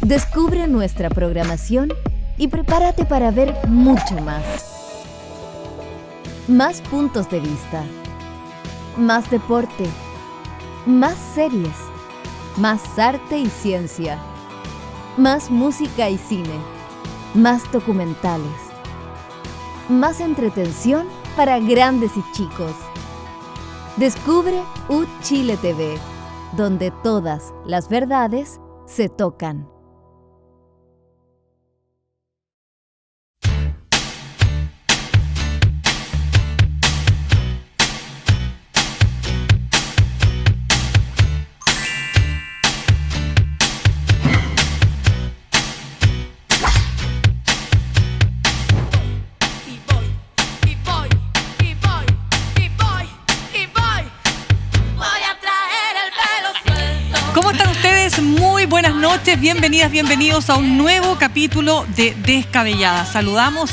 Descubre nuestra programación y prepárate para ver mucho más. Más puntos de vista, más deporte, más series, más arte y ciencia, más música y cine, más documentales, más entretención para grandes y chicos. Descubre UChile TV, donde todas las verdades se tocan. ¿Cómo están ustedes? Muy buenas noches, bienvenidas, bienvenidos a un nuevo capítulo de Descabelladas. Saludamos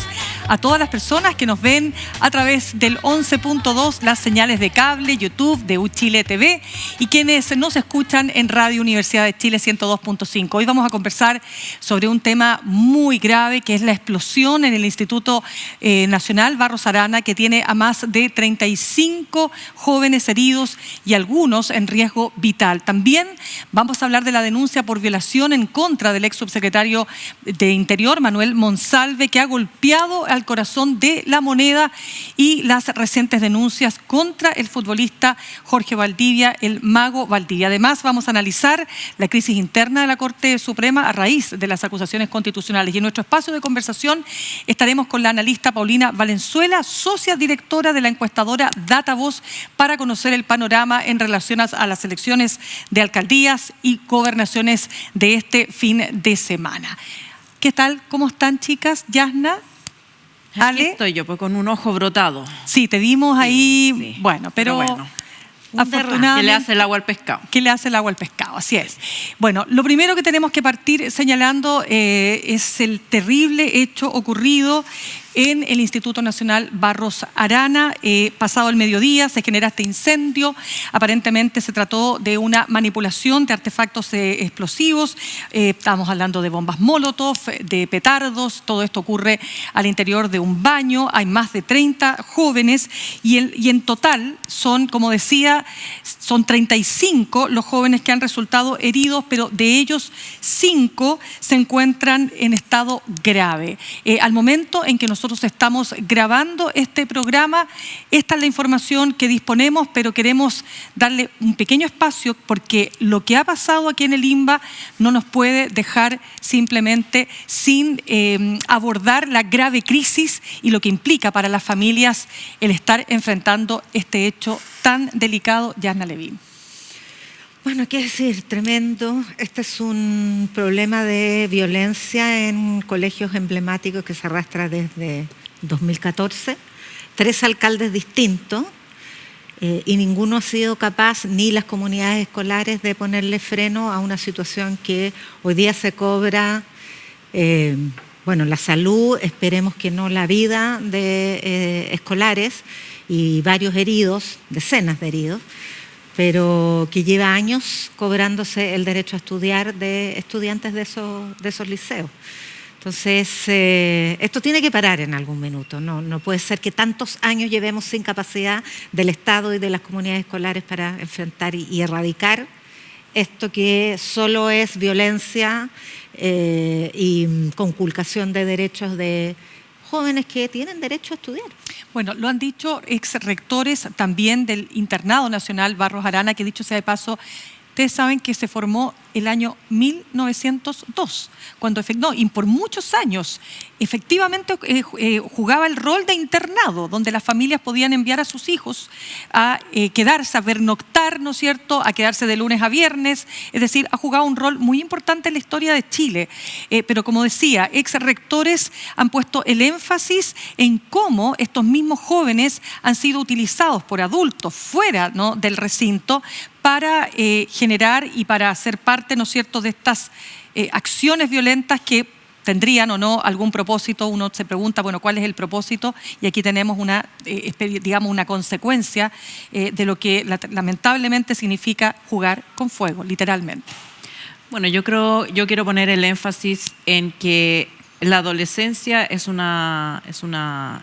a todas las personas que nos ven a través del 11.2, las señales de cable, YouTube, de UChile TV y quienes nos escuchan en Radio Universidad de Chile 102.5. Hoy vamos a conversar sobre un tema muy grave que es la explosión en el Instituto Nacional Barros Arana, que tiene a más de 35 jóvenes heridos y algunos en riesgo vital. También vamos a hablar de la denuncia por violación en contra del ex subsecretario de Interior, Manuel Monsalve, que ha golpeado al corazón de La Moneda, y las recientes denuncias contra el futbolista Jorge Valdivia, el Mago Valdivia. Además, vamos a analizar la crisis interna de la Corte Suprema a raíz de las acusaciones constitucionales. Y en nuestro espacio de conversación estaremos con la analista Paulina Valenzuela, socia directora de la encuestadora DataVoz, para conocer el panorama en relación a las elecciones de alcaldías y gobernaciones de este fin de semana. ¿Qué tal? ¿Cómo están, chicas? Yasna, Ale. Aquí estoy yo, pues con un ojo brotado. Sí, te vimos ahí, sí. Bueno, pero bueno. afortunadamente... ¿Qué le hace el agua al pescado? ¿Qué le hace el agua al pescado? Así es. Bueno, lo primero que tenemos que partir señalando es el terrible hecho ocurrido en el Instituto Nacional Barros Arana. Pasado el mediodía se genera este incendio. Aparentemente se trató de una manipulación de artefactos explosivos. Estamos hablando de bombas Molotov, de petardos. Todo esto ocurre al interior de un baño. Hay más de 30 jóvenes y en total son, como decía, son 35 los jóvenes que han resultado heridos, pero de ellos 5 se encuentran en estado grave. Al momento en que nosotros estamos grabando este programa, esta es la información que disponemos, pero queremos darle un pequeño espacio porque lo que ha pasado aquí en el INBA no nos puede dejar simplemente sin abordar la grave crisis y lo que implica para las familias el estar enfrentando este hecho tan delicado. Yasna Levin. Bueno, qué decir, tremendo. Este es un problema de violencia en colegios emblemáticos que se arrastra desde 2014. 3 alcaldes distintos y ninguno ha sido capaz, ni las comunidades escolares, de ponerle freno a una situación que hoy día se cobra, la salud, esperemos que no la vida de escolares, y varios heridos, decenas de heridos, pero que lleva años cobrándose el derecho a estudiar de estudiantes de esos liceos. Entonces, esto tiene que parar en algún minuto. No puede ser que tantos años llevemos sin capacidad del Estado y de las comunidades escolares para enfrentar y erradicar esto que solo es violencia y conculcación de derechos de jóvenes que tienen derecho a estudiar. Bueno, lo han dicho ex rectores también del Internado Nacional Barros Arana, que dicho sea de paso, ustedes saben que se formó el año 1902, y por muchos años efectivamente jugaba el rol de internado, donde las familias podían enviar a sus hijos a quedarse, a pernoctar, ¿no es cierto?, a quedarse de lunes a viernes, es decir, ha jugado un rol muy importante en la historia de Chile. Pero como decía, ex rectores han puesto el énfasis en cómo estos mismos jóvenes han sido utilizados por adultos fuera, ¿no?, del recinto para generar y para ser parte, ¿no es cierto?, de estas acciones violentas que tendrían o no algún propósito. Uno se pregunta, bueno, ¿cuál es el propósito? Y aquí tenemos una consecuencia de lo que lamentablemente significa jugar con fuego, literalmente. Bueno, yo quiero poner el énfasis en que la adolescencia es una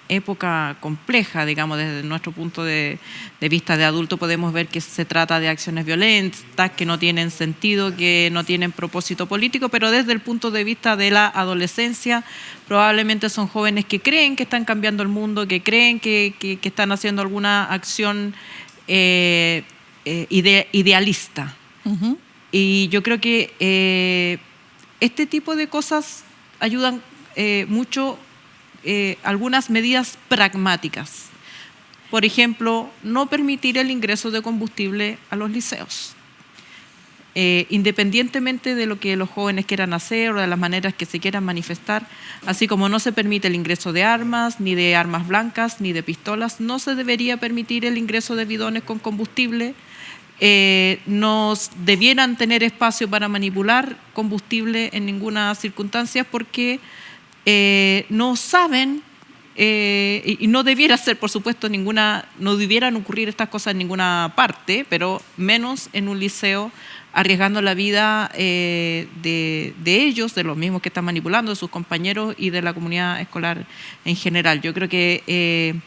época compleja, digamos, desde nuestro punto de vista de adulto podemos ver que se trata de acciones violentas, que no tienen sentido, que no tienen propósito político, pero desde el punto de vista de la adolescencia probablemente son jóvenes que creen que están cambiando el mundo, que creen que están haciendo alguna acción idealista. Uh-huh. Y yo creo que este tipo de cosas ayudan mucho algunas medidas pragmáticas. Por ejemplo, no permitir el ingreso de combustible a los liceos. Independientemente de lo que los jóvenes quieran hacer o de las maneras que se quieran manifestar, así como no se permite el ingreso de armas, ni de armas blancas, ni de pistolas, no se debería permitir el ingreso de bidones con combustible. No debieran tener espacio para manipular combustible en ninguna circunstancia porque no saben y no debiera ser, por supuesto, no debieran ocurrir estas cosas en ninguna parte, pero menos en un liceo, arriesgando la vida de ellos, de los mismos que están manipulando, de sus compañeros y de la comunidad escolar en general. Yo creo que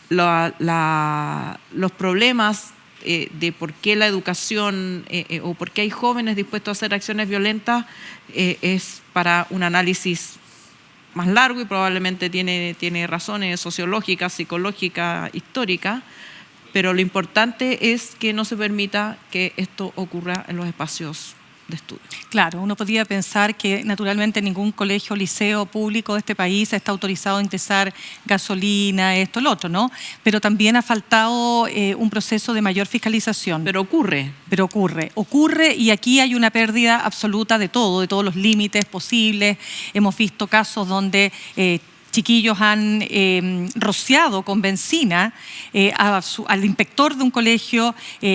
los problemas de por qué la educación o por qué hay jóvenes dispuestos a hacer acciones violentas es para un análisis más largo y probablemente tiene razones sociológicas, psicológicas, históricas, pero lo importante es que no se permita que esto ocurra en los espacios de estudio. Claro, uno podría pensar que naturalmente ningún colegio o liceo público de este país está autorizado a ingresar gasolina, esto, lo otro, ¿no? Pero también ha faltado un proceso de mayor fiscalización. Pero ocurre. Ocurre y aquí hay una pérdida absoluta de todo, de todos los límites posibles. Hemos visto casos donde chiquillos han rociado con benzina al inspector de un colegio,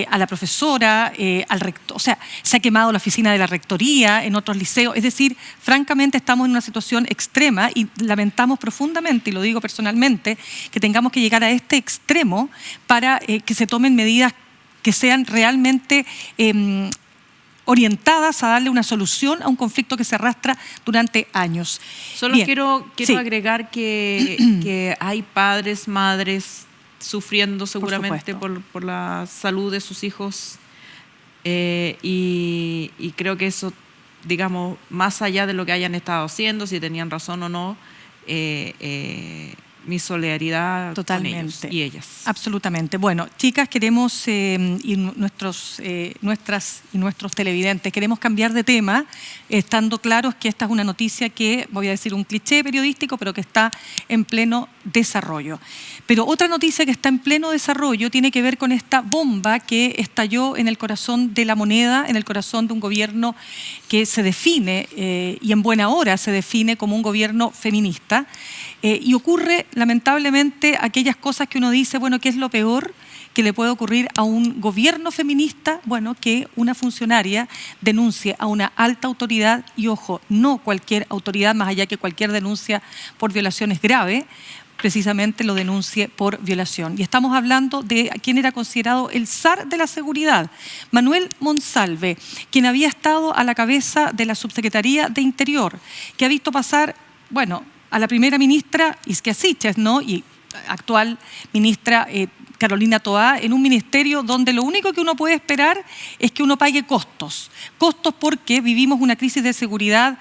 a la profesora, al rector. O sea, se ha quemado la oficina de la rectoría en otros liceos. Es decir, francamente estamos en una situación extrema y lamentamos profundamente, y lo digo personalmente, que tengamos que llegar a este extremo para que se tomen medidas que sean realmente orientadas a darle una solución a un conflicto que se arrastra durante años. Solo quiero agregar que hay padres, madres sufriendo seguramente por la salud de sus hijos y creo que eso, digamos, más allá de lo que hayan estado haciendo, si tenían razón o no, mi solidaridad totalmente con ellos y ellas. Absolutamente. Bueno, chicas, queremos, y nuestros televidentes, queremos cambiar de tema, estando claros que esta es una noticia que, voy a decir un cliché periodístico, pero que está en pleno desarrollo. Pero otra noticia que está en pleno desarrollo tiene que ver con esta bomba que estalló en el corazón de La Moneda, en el corazón de un gobierno que se define, y en buena hora se define como un gobierno feminista, y ocurre lamentablemente aquellas cosas que uno dice, bueno, ¿qué es lo peor que le puede ocurrir a un gobierno feminista? Bueno, que una funcionaria denuncie a una alta autoridad, y ojo, no cualquier autoridad, más allá que cualquier denuncia por violación es grave, precisamente lo denuncie por violación. Y estamos hablando de quien era considerado el zar de la seguridad, Manuel Monsalve, quien había estado a la cabeza de la Subsecretaría de Interior, que ha visto pasar, bueno, a la primera ministra Isquia Siches, ¿no? Y actual ministra Carolina Toá, en un ministerio donde lo único que uno puede esperar es que uno pague costos. Costos porque vivimos una crisis de seguridad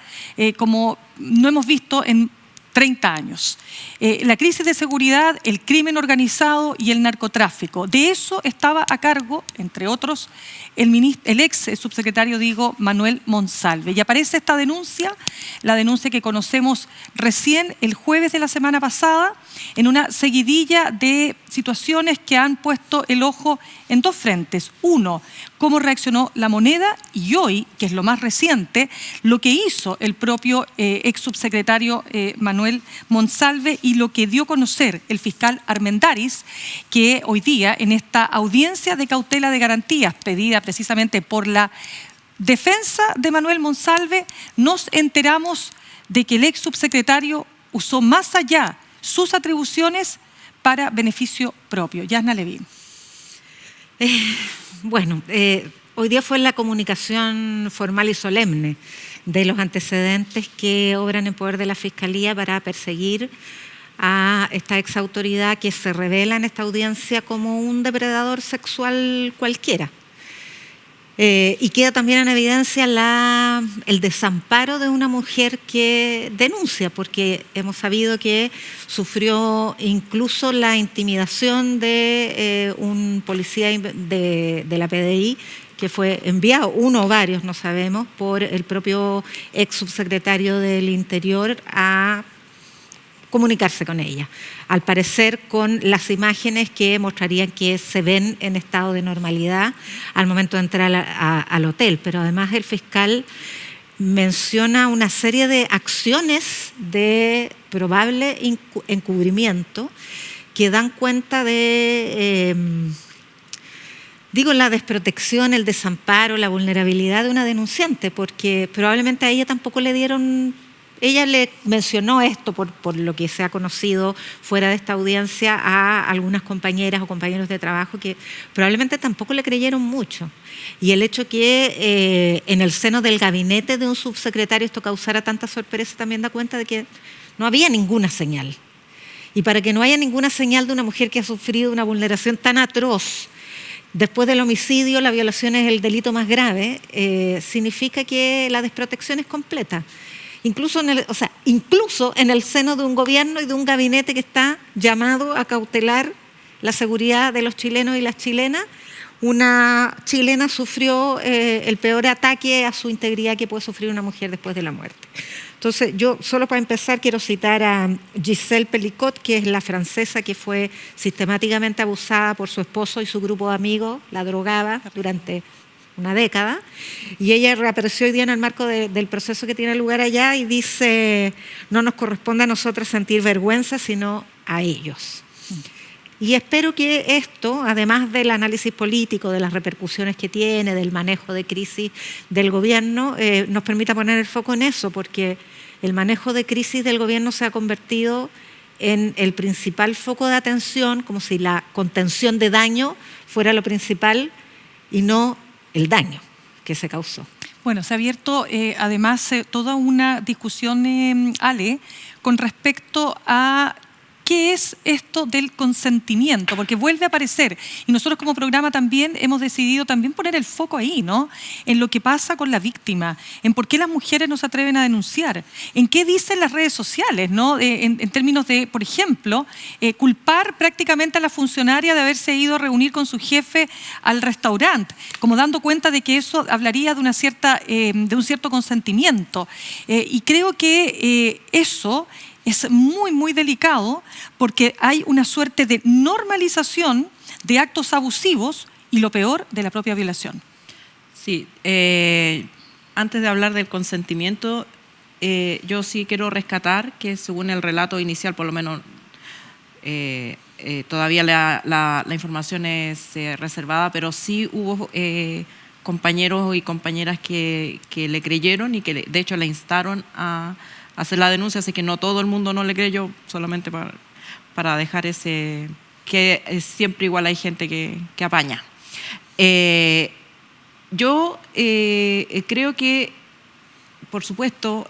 como no hemos visto en 30 años. La crisis de seguridad, el crimen organizado y el narcotráfico. De eso estaba a cargo, entre otros, el ex subsecretario, Manuel Monsalve. Y aparece esta denuncia, la denuncia que conocemos recién el jueves de la semana pasada, en una seguidilla de situaciones que han puesto el ojo en dos frentes. Uno, cómo reaccionó La Moneda, y hoy, que es lo más reciente, lo que hizo el propio ex subsecretario Manuel Monsalve y lo que dio a conocer el fiscal Armendáriz, que hoy día en esta audiencia de cautela de garantías pedida precisamente por la defensa de Manuel Monsalve, nos enteramos de que el ex subsecretario usó más allá sus atribuciones para beneficio propio. Yasna Levin. hoy día fue la comunicación formal y solemne de los antecedentes que obran en poder de la Fiscalía para perseguir a esta exautoridad que se revela en esta audiencia como un depredador sexual cualquiera. Y queda también en evidencia el desamparo de una mujer que denuncia, porque hemos sabido que sufrió incluso la intimidación de un policía de la PDI que fue enviado, uno o varios, no sabemos, por el propio ex subsecretario del Interior a comunicarse con ella, al parecer con las imágenes que mostrarían que se ven en estado de normalidad al momento de entrar al hotel. Pero además el fiscal menciona una serie de acciones de probable encubrimiento que dan cuenta de, la desprotección, el desamparo, la vulnerabilidad de una denunciante, porque probablemente a ella tampoco le dieron. Ella le mencionó esto por lo que se ha conocido fuera de esta audiencia a algunas compañeras o compañeros de trabajo que probablemente tampoco le creyeron mucho. Y el hecho que en el seno del gabinete de un subsecretario esto causara tanta sorpresa también da cuenta de que no había ninguna señal. Y para que no haya ninguna señal de una mujer que ha sufrido una vulneración tan atroz, después del homicidio, la violación es el delito más grave, significa que la desprotección es completa. Incluso en el seno de un gobierno y de un gabinete que está llamado a cautelar la seguridad de los chilenos y las chilenas, una chilena sufrió el peor ataque a su integridad que puede sufrir una mujer después de la muerte. Entonces, yo solo para empezar quiero citar a Gisèle Pelicot, que es la francesa que fue sistemáticamente abusada por su esposo y su grupo de amigos, la drogaba durante una década, y ella reapareció hoy día en el marco del proceso que tiene lugar allá y dice: no nos corresponde a nosotros sentir vergüenza, sino a ellos. Y espero que esto, además del análisis político, de las repercusiones que tiene, del manejo de crisis del gobierno, nos permita poner el foco en eso, porque el manejo de crisis del gobierno se ha convertido en el principal foco de atención, como si la contención de daño fuera lo principal y no el daño que se causó. Bueno, se ha abierto además toda una discusión, Ale, con respecto a qué es esto del consentimiento, porque vuelve a aparecer y nosotros como programa también hemos decidido también poner el foco ahí, ¿no? En lo que pasa con la víctima, en por qué las mujeres no se atreven a denunciar, en qué dicen las redes sociales, ¿no? En términos de, por ejemplo, culpar prácticamente a la funcionaria de haberse ido a reunir con su jefe al restaurante, como dando cuenta de que eso hablaría de una cierta, de un cierto consentimiento. Y creo que eso es muy, muy delicado porque hay una suerte de normalización de actos abusivos y lo peor, de la propia violación. Sí, antes de hablar del consentimiento, yo sí quiero rescatar que según el relato inicial, por lo menos todavía la información es reservada, pero sí hubo compañeros y compañeras que le creyeron y que de hecho le instaron a hacer la denuncia, así que no todo el mundo no le creyó, solamente para dejar ese, que siempre igual hay gente que apaña. Yo creo que, por supuesto,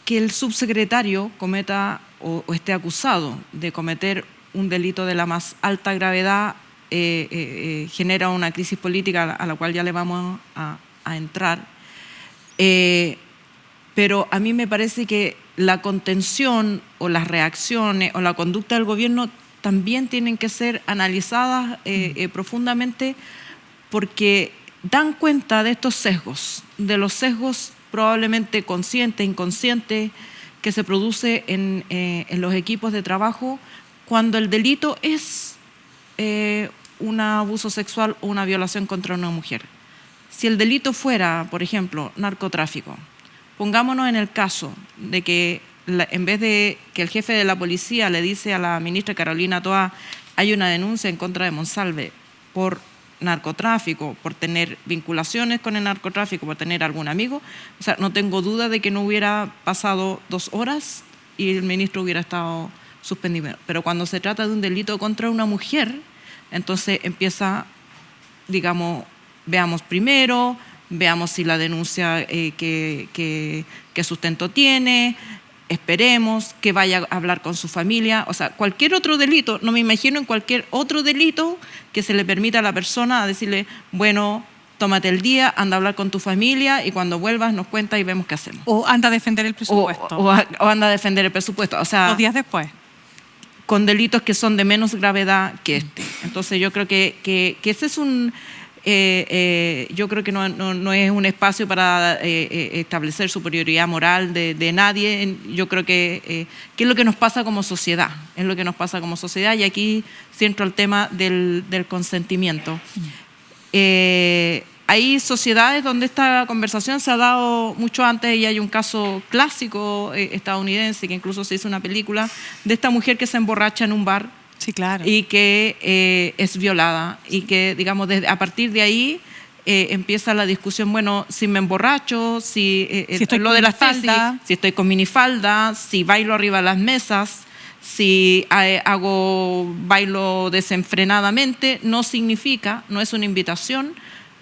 que el subsecretario cometa o esté acusado de cometer un delito de la más alta gravedad genera una crisis política a la cual ya le vamos a entrar. Pero a mí me parece que la contención o las reacciones o la conducta del gobierno también tienen que ser analizadas profundamente, porque dan cuenta de estos sesgos, de los sesgos probablemente conscientes, inconscientes, que se produce en los equipos de trabajo cuando el delito es un abuso sexual o una violación contra una mujer. Si el delito fuera, por ejemplo, narcotráfico, pongámonos en el caso de que en vez de que el jefe de la policía le dice a la ministra Carolina Toá: hay una denuncia en contra de Monsalve por narcotráfico, por tener vinculaciones con el narcotráfico, por tener algún amigo, o sea, no tengo duda de que no hubiera pasado 2 horas y el ministro hubiera estado suspendido. Pero cuando se trata de un delito contra una mujer, entonces empieza digamos, veamos primero, veamos si la denuncia qué sustento tiene, esperemos que vaya a hablar con su familia. O sea, cualquier otro delito, no me imagino en cualquier otro delito que se le permita a la persona a decirle, bueno, tómate el día, anda a hablar con tu familia y cuando vuelvas nos cuentas y vemos qué hacemos. O anda a defender el presupuesto. O anda a defender el presupuesto. O sea, 2 días después. Con delitos que son de menos gravedad que este. Entonces yo creo que ese es yo creo que no es un espacio para establecer superioridad moral de nadie. Yo creo que es lo que nos pasa como sociedad. Es lo que nos pasa como sociedad. Y aquí sí entro al tema del consentimiento. Hay sociedades donde esta conversación se ha dado mucho antes y hay un caso clásico estadounidense que incluso se hizo una película de esta mujer que se emborracha en un bar. Sí, claro. Y que es violada y que, digamos, a partir de ahí empieza la discusión, bueno, si me emborracho, si estoy lo de las tesis, si estoy con minifalda, si bailo arriba de las mesas, si bailo desenfrenadamente, no significa, no es una invitación,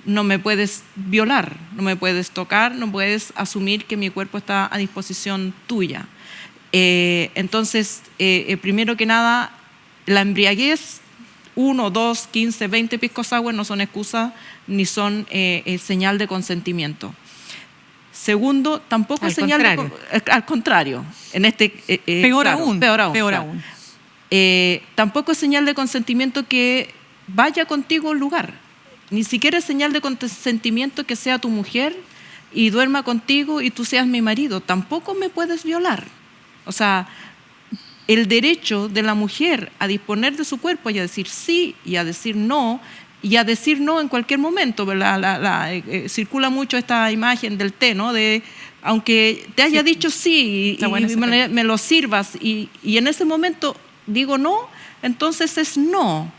no me puedes violar, no me puedes tocar, no puedes asumir que mi cuerpo está a disposición tuya. Entonces, primero que nada, la embriaguez, 1, 2, 15, 20 pisco sour no son excusas ni son señal de consentimiento. Segundo, tampoco es señal al contrario. En este, peor claro, aún. Peor aún. Tampoco es señal de consentimiento que vaya contigo a un lugar. Ni siquiera es señal de consentimiento que sea tu mujer y duerma contigo y tú seas mi marido. Tampoco me puedes violar. O sea, el derecho de la mujer a disponer de su cuerpo y a decir sí y a decir no en cualquier momento, ¿verdad? Circula mucho esta imagen del té, ¿no? De aunque te haya dicho sí y me lo sirvas y en ese momento digo no, entonces es no.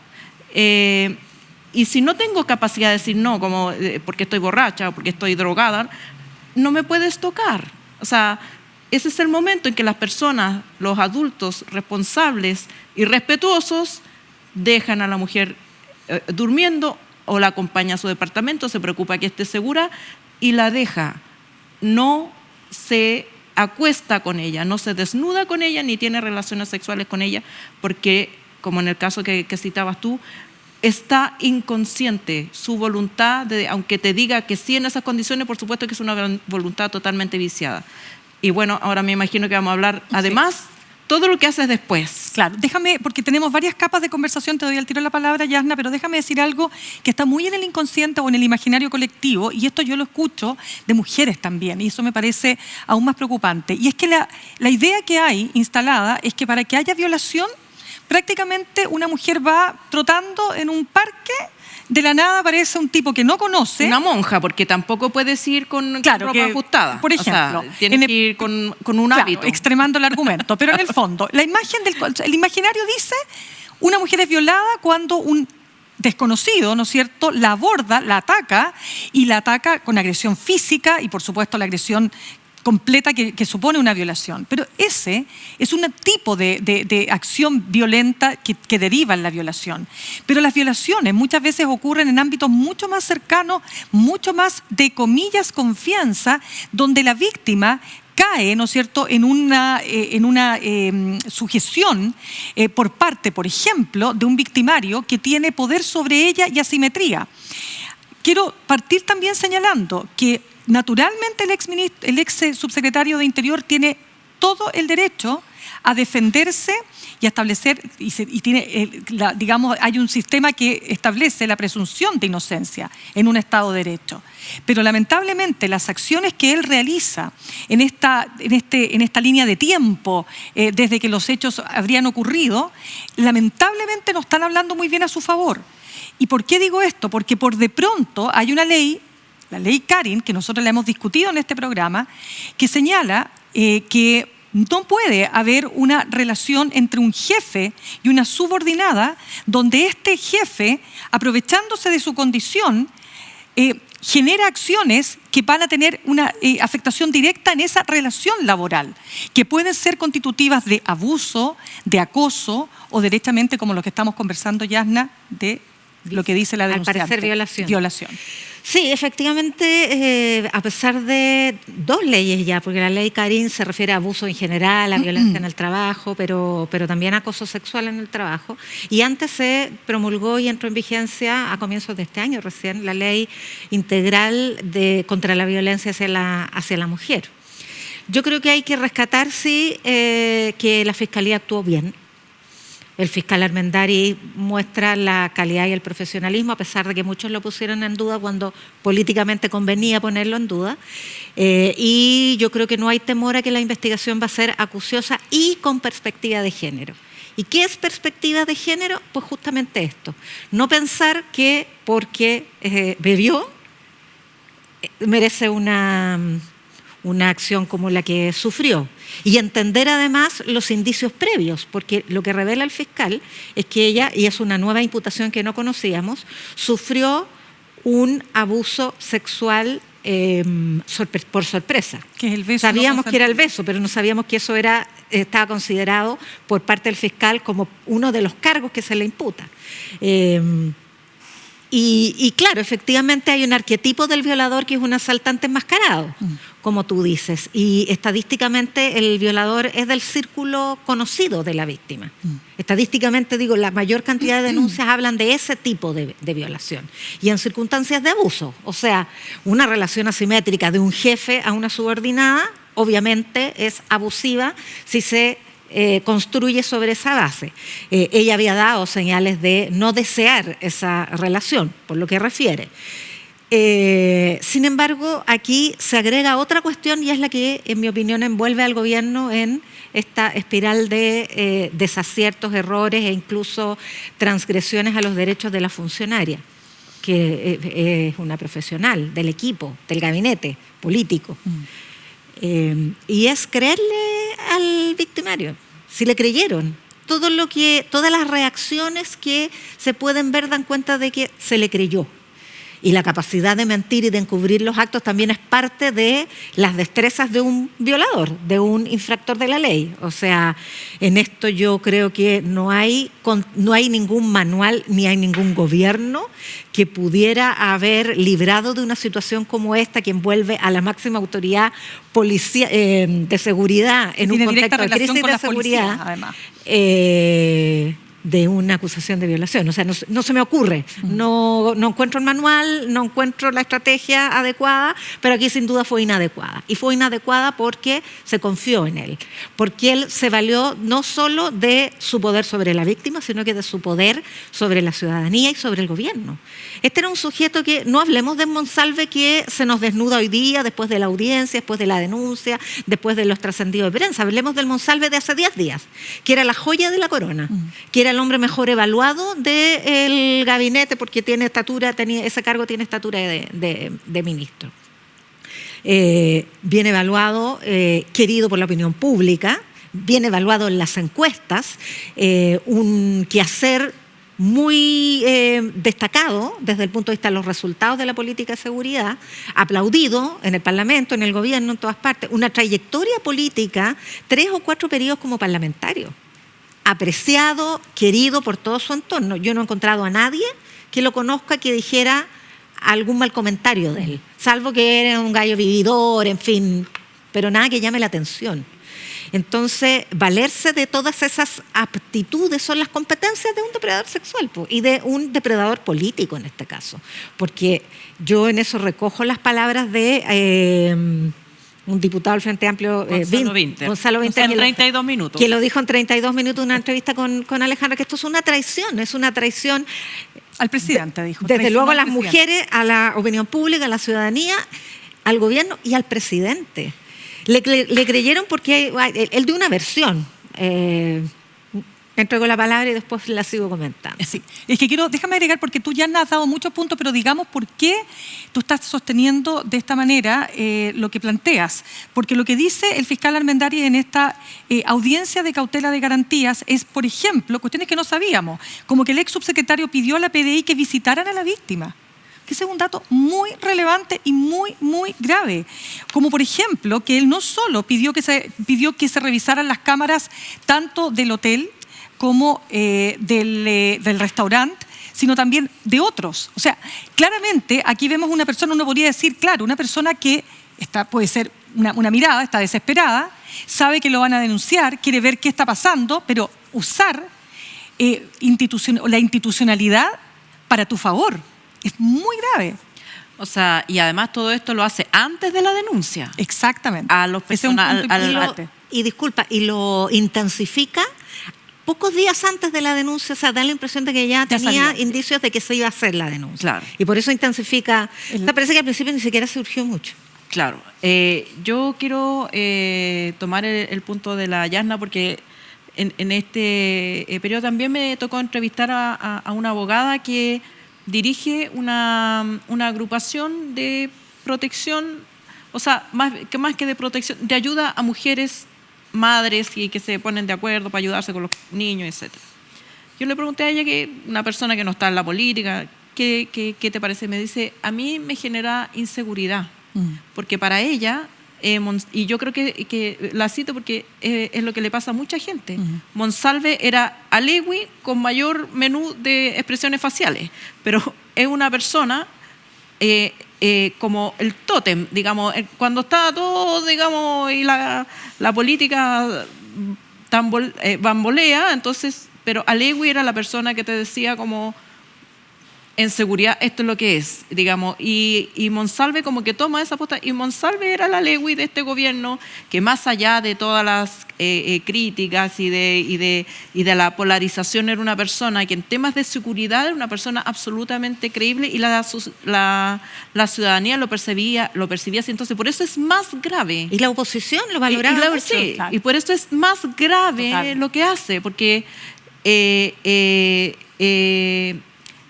Y si no tengo capacidad de decir no, como porque estoy borracha o porque estoy drogada, no me puedes tocar. O sea, ese es el momento en que las personas, los adultos responsables y respetuosos, dejan a la mujer durmiendo o la acompaña a su departamento, se preocupa que esté segura y la deja. No se acuesta con ella, no se desnuda con ella, ni tiene relaciones sexuales con ella, porque, como en el caso que citabas tú, está inconsciente. Su voluntad, aunque te diga que sí en esas condiciones, por supuesto que es una voluntad totalmente viciada. Y bueno, ahora me imagino que vamos a hablar, además, todo lo que haces después. Claro, déjame, porque tenemos varias capas de conversación, te doy al tiro la palabra, Yasna, pero déjame decir algo que está muy en el inconsciente o en el imaginario colectivo, y esto yo lo escucho de mujeres también, y eso me parece aún más preocupante. Y es que la idea que hay instalada es que para que haya violación, prácticamente una mujer va trotando en un parque, de la nada aparece un tipo que no conoce. Una monja, porque tampoco puedes ir con ropa ajustada. Por ejemplo. O sea, tienes que ir con un hábito. Extremando el argumento. Pero en el fondo, el imaginario dice, una mujer es violada cuando un desconocido, ¿no es cierto?, la aborda, la ataca, y la ataca con agresión física y, por supuesto, la agresión completa que supone una violación. Pero ese es un tipo de acción violenta que deriva en la violación. Pero las violaciones muchas veces ocurren en ámbitos mucho más cercanos, mucho más de comillas confianza, donde la víctima cae, ¿no es cierto?, en una sujeción por parte, por ejemplo, de un victimario que tiene poder sobre ella y asimetría. Quiero partir también señalando que naturalmente el ex subsecretario de Interior tiene todo el derecho a defenderse y a establecer, y tiene, digamos, hay un sistema que establece la presunción de inocencia en un Estado de Derecho. Pero lamentablemente las acciones que él realiza en esta línea de tiempo, desde que los hechos habrían ocurrido, lamentablemente no están hablando muy bien a su favor. ¿Y por qué digo esto? Porque por de pronto hay una ley, la ley Karin, que nosotros la hemos discutido en este programa, que señala que no puede haber una relación entre un jefe y una subordinada donde este jefe, aprovechándose de su condición, genera acciones que van a tener una afectación directa en esa relación laboral, que pueden ser constitutivas de abuso, de acoso o directamente, como lo que estamos conversando, Yasna, de lo que dice la denunciante. Al parecer violación. Sí, efectivamente, a pesar de 2 leyes ya, porque la ley Carín se refiere a abuso en general, a violencia en el trabajo, pero también a acoso sexual en el trabajo. Y antes se promulgó y entró en vigencia a comienzos de este año recién la ley integral contra la violencia hacia la mujer. Yo creo que hay que rescatar, sí, que la Fiscalía actuó bien. El fiscal Armendari muestra la calidad y el profesionalismo, a pesar de que muchos lo pusieron en duda cuando políticamente convenía ponerlo en duda. Y yo creo que no hay temor a que la investigación va a ser acuciosa y con perspectiva de género. ¿Y qué es perspectiva de género? Pues justamente esto. No pensar que porque bebió merece una acción como la que sufrió. Y entender además los indicios previos, porque lo que revela el fiscal es que ella, y es una nueva imputación que no conocíamos, sufrió un abuso sexual por sorpresa. ¿Qué es el beso? Sabíamos que era el beso, pero no sabíamos que eso estaba considerado por parte del fiscal como uno de los cargos que se le imputa. Y claro, efectivamente hay un arquetipo del violador que es un asaltante enmascarado, como tú dices, y estadísticamente el violador es del círculo conocido de la víctima. Estadísticamente, digo, la mayor cantidad de denuncias hablan de ese tipo de violación y en circunstancias de abuso, o sea, una relación asimétrica de un jefe a una subordinada obviamente es abusiva si se construye sobre esa base. Ella había dado señales de no desear esa relación, por lo que refiere. Sin embargo, aquí se agrega otra cuestión y es la que, en mi opinión, envuelve al gobierno en esta espiral de desaciertos, errores e incluso transgresiones a los derechos de la funcionaria, que es una profesional del equipo, del gabinete político. Y es creerle al victimario. Si le creyeron, todas las reacciones que se pueden ver dan cuenta de que se le creyó. Y la capacidad de mentir y de encubrir los actos también es parte de las destrezas de un violador, de un infractor de la ley. O sea, en esto yo creo que no hay ningún manual ni hay ningún gobierno que pudiera haber librado de una situación como esta que envuelve a la máxima autoridad de seguridad en un contexto de crisis de seguridad. Además. De una acusación de violación. O sea, no se me ocurre. No encuentro el manual, no encuentro la estrategia adecuada, pero aquí sin duda fue inadecuada. Y fue inadecuada porque se confió en él. Porque él se valió no solo de su poder sobre la víctima, sino que de su poder sobre la ciudadanía y sobre el gobierno. Este era un sujeto que, no hablemos de Monsalve que se nos desnuda hoy día, después de la audiencia, después de la denuncia, después de los trascendidos de prensa. Hablemos del Monsalve de hace 10 días, que era la joya de la corona, que era el hombre mejor evaluado del gabinete porque ese cargo tiene estatura de ministro. Bien evaluado, querido por la opinión pública, bien evaluado en las encuestas, un quehacer muy destacado desde el punto de vista de los resultados de la política de seguridad, aplaudido en el Parlamento, en el gobierno, en todas partes, una trayectoria política, 3 o 4 periodos como parlamentario, apreciado, querido por todo su entorno. Yo no he encontrado a nadie que lo conozca que dijera algún mal comentario de él, salvo que era un gallo vividor, en fin, pero nada que llame la atención. Entonces, valerse de todas esas aptitudes son las competencias de un depredador sexual y de un depredador político en este caso, porque yo en eso recojo las palabras de un diputado del Frente Amplio, Gonzalo Vinter, en 32 minutos. Que lo dijo en 32 minutos en una entrevista con Alejandra, que esto es una traición al presidente, dijo. Desde luego a las mujeres, a la opinión pública, a la ciudadanía, al gobierno y al presidente. Le creyeron porque él dio una versión. Entrego la palabra y después la sigo comentando. Sí. Es que déjame agregar, porque tú ya has dado muchos puntos, pero digamos por qué tú estás sosteniendo de esta manera lo que planteas. Porque lo que dice el fiscal Armendari en esta audiencia de cautela de garantías es, por ejemplo, cuestiones que no sabíamos, como que el ex subsecretario pidió a la PDI que visitaran a la víctima. Que ese es un dato muy relevante y muy, muy grave. Como por ejemplo, que él no solo pidió que se revisaran las cámaras tanto del hotel como del restaurante, sino también de otros. O sea, claramente aquí vemos una persona, uno podría decir, claro, una persona que puede ser una mirada, está desesperada, sabe que lo van a denunciar, quiere ver qué está pasando, pero usar la institucionalidad para tu favor es muy grave. O sea, y además todo esto lo hace antes de la denuncia. Exactamente. A los personas, y lo intensifica pocos días antes de la denuncia. O sea, da la impresión de que ya tenía sabía. Indicios de que se iba a hacer la denuncia. Claro. Y por eso intensifica. O sea, parece que al principio ni siquiera se urgió mucho. Claro. Yo quiero tomar el punto de la Yasna porque en este periodo también me tocó entrevistar a una abogada que dirige una agrupación de protección, o sea, más que de protección, de ayuda a mujeres, madres y que se ponen de acuerdo para ayudarse con los niños, etc. Yo le pregunté a ella, que una persona que no está en la política, ¿qué te parece? Me dice, a mí me genera inseguridad, porque para ella, y yo creo que la cito porque es lo que le pasa a mucha gente, Monsalve era Alegui con mayor menú de expresiones faciales, pero es una persona como el tótem, digamos, cuando está todo, digamos, y la política bambolea, entonces, pero Alegui era la persona que te decía como en seguridad, esto es lo que es, digamos, y Monsalve como que toma esa postura, y Monsalve era la Alegui de este gobierno que, más allá de todas las críticas y de la polarización, era una persona que en temas de seguridad era una persona absolutamente creíble, y la ciudadanía lo percibía así. Entonces, por eso es más grave. Y la oposición lo valoraba mucho. Sí, y por eso es más grave lo que hace, porque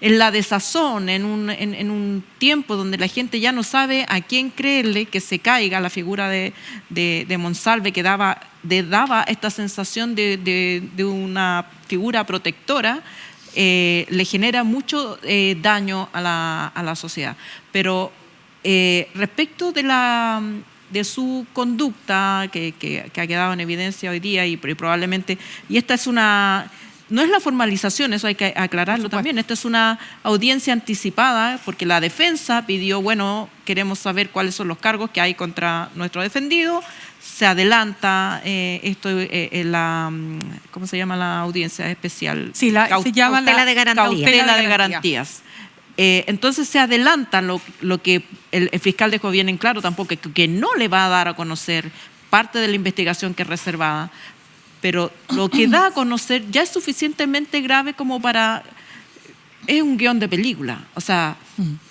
en la desazón, en un tiempo donde la gente ya no sabe a quién creerle, que se caiga la figura de Monsalve, que daba esta sensación de una figura protectora, le genera mucho daño a la sociedad. Pero respecto de su conducta, que ha quedado en evidencia hoy día, y probablemente, y esta es no es la formalización, eso hay que aclararlo también. Esta es una audiencia anticipada porque la defensa pidió, bueno, queremos saber cuáles son los cargos que hay contra nuestro defendido. Se adelanta ¿cómo se llama la audiencia especial? Sí, se llama cautela de garantías. Cautela de garantías. Entonces se adelantan lo que el fiscal dejó bien en claro tampoco, que no le va a dar a conocer parte de la investigación que es reservada. Pero lo que da a conocer ya es suficientemente grave como para... Es un guión de película. O sea,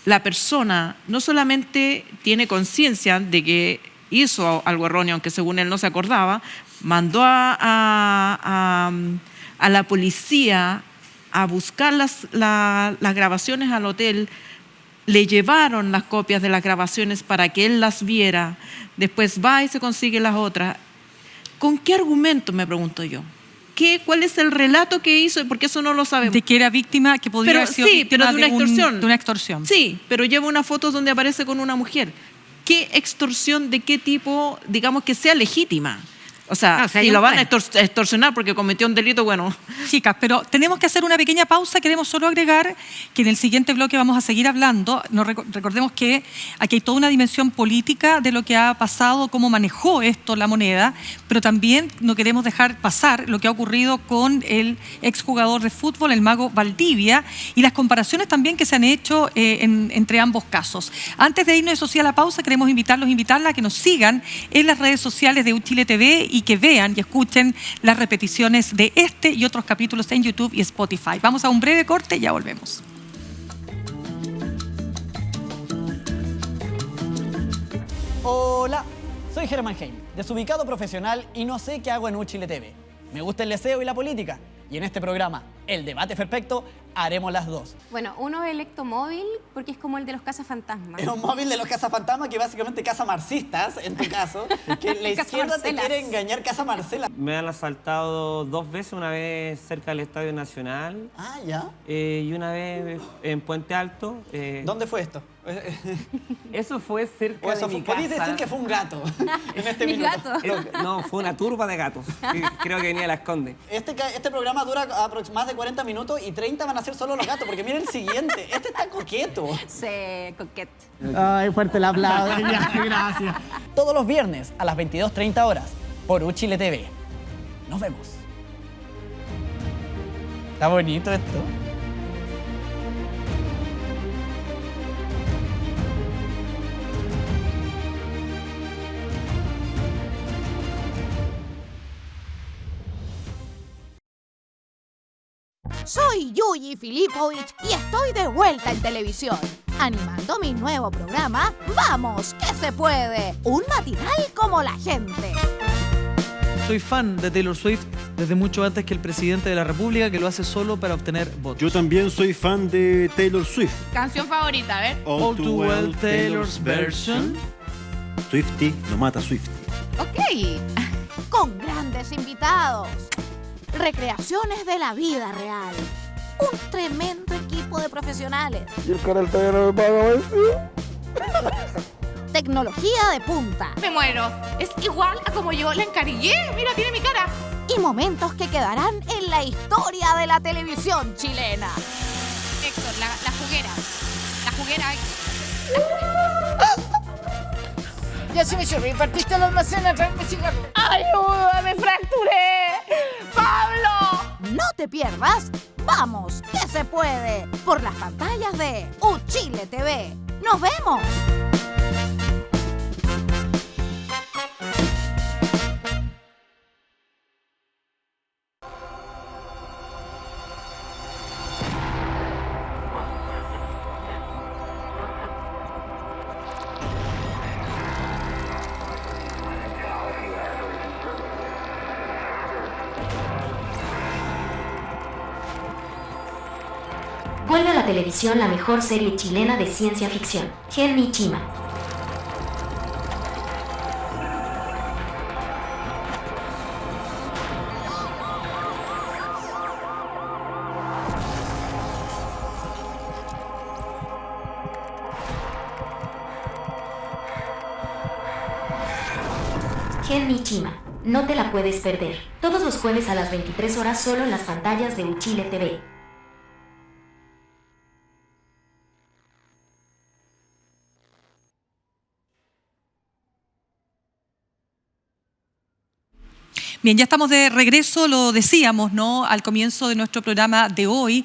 la persona no solamente tiene conciencia de que hizo algo erróneo, aunque según él no se acordaba, mandó a la policía a buscar las grabaciones al hotel, le llevaron las copias de las grabaciones para que él las viera, después va y se consigue las otras. ¿Con qué argumento, me pregunto yo? ¿Cuál es el relato que hizo? Porque eso no lo sabemos. De que era víctima, que podría haber sido víctima de una extorsión. De una extorsión. Sí, pero lleva una foto donde aparece con una mujer. ¿Qué extorsión, de qué tipo, digamos, que sea legítima? O sea, si lo van a extorsionar porque cometió un delito, bueno. Chicas, pero tenemos que hacer una pequeña pausa. Queremos solo agregar que en el siguiente bloque vamos a seguir hablando. Recordemos que aquí hay toda una dimensión política de lo que ha pasado, cómo manejó esto la moneda, pero también no queremos dejar pasar lo que ha ocurrido con el exjugador de fútbol, el mago Valdivia, y las comparaciones también que se han hecho entre ambos casos. Antes de irnos a la pausa, queremos invitarlas a que nos sigan en las redes sociales de Uchile TV y que vean y escuchen las repeticiones de este y otros capítulos en YouTube y Spotify. Vamos a un breve corte y ya volvemos. Hola, soy Germán Heim, desubicado profesional y no sé qué hago en Uchile TV. Me gusta el deseo y la política, y en este programa, El Debate Perfecto, haremos las dos. Bueno, uno es electomóvil porque es como el de los cazafantasmas. Es un móvil de los cazafantasmas que básicamente caza marxistas, en tu caso, que la izquierda te quiere engañar, caza Marcela. Me han asaltado 2 veces, una vez cerca del Estadio Nacional. Ah, ya. Y una vez en Puente Alto. ¿Dónde fue esto? Eso fue cerca de mi casa. Podéis decir que fue un gato en este minuto. No, fue una turba de gatos. Creo que venía de Las Condes. Este programa dura más de de 40 minutos y 30 van a ser solo los gatos, porque miren el siguiente. Este está coqueto. Sí, coquete. Ay, fuerte el aplauso. Ya, gracias. Todos los viernes a las 22:30 horas por Uchile TV. Nos vemos. Está bonito esto. Soy Yuyi Filipovich y estoy de vuelta en televisión, animando mi nuevo programa ¡Vamos, que se puede! Un matinal como la gente. Soy fan de Taylor Swift desde mucho antes que el presidente de la República, que lo hace solo para obtener votos. Yo también soy fan de Taylor Swift. Canción favorita, a ver. All Too Well, Taylor's Version. Swiftie no mata a Swiftie. Ok. Con grandes invitados. Recreaciones de la vida real. Un tremendo equipo de profesionales. ¿Y el canal todavía no me paga, Tecnología de punta. Me muero. Es igual a como yo la encargué. Mira, tiene mi cara. Y momentos que quedarán en la historia de la televisión chilena. Héctor, la juguera. La juguera. Ya se me chorró, partiste el almacén a traerme cigarros. ¡Ayuda, me fracturé! ¡Pablo! No te pierdas. Vamos, que se puede. Por las pantallas de Uchile TV. ¡Nos vemos! Vuelve a la televisión la mejor serie chilena de ciencia ficción, Gen Ichima. Gen Ichima, no te la puedes perder. Todos los jueves a las 23 horas solo en las pantallas de Uchile TV. Bien, ya estamos de regreso, lo decíamos, ¿no?, al comienzo de nuestro programa de hoy.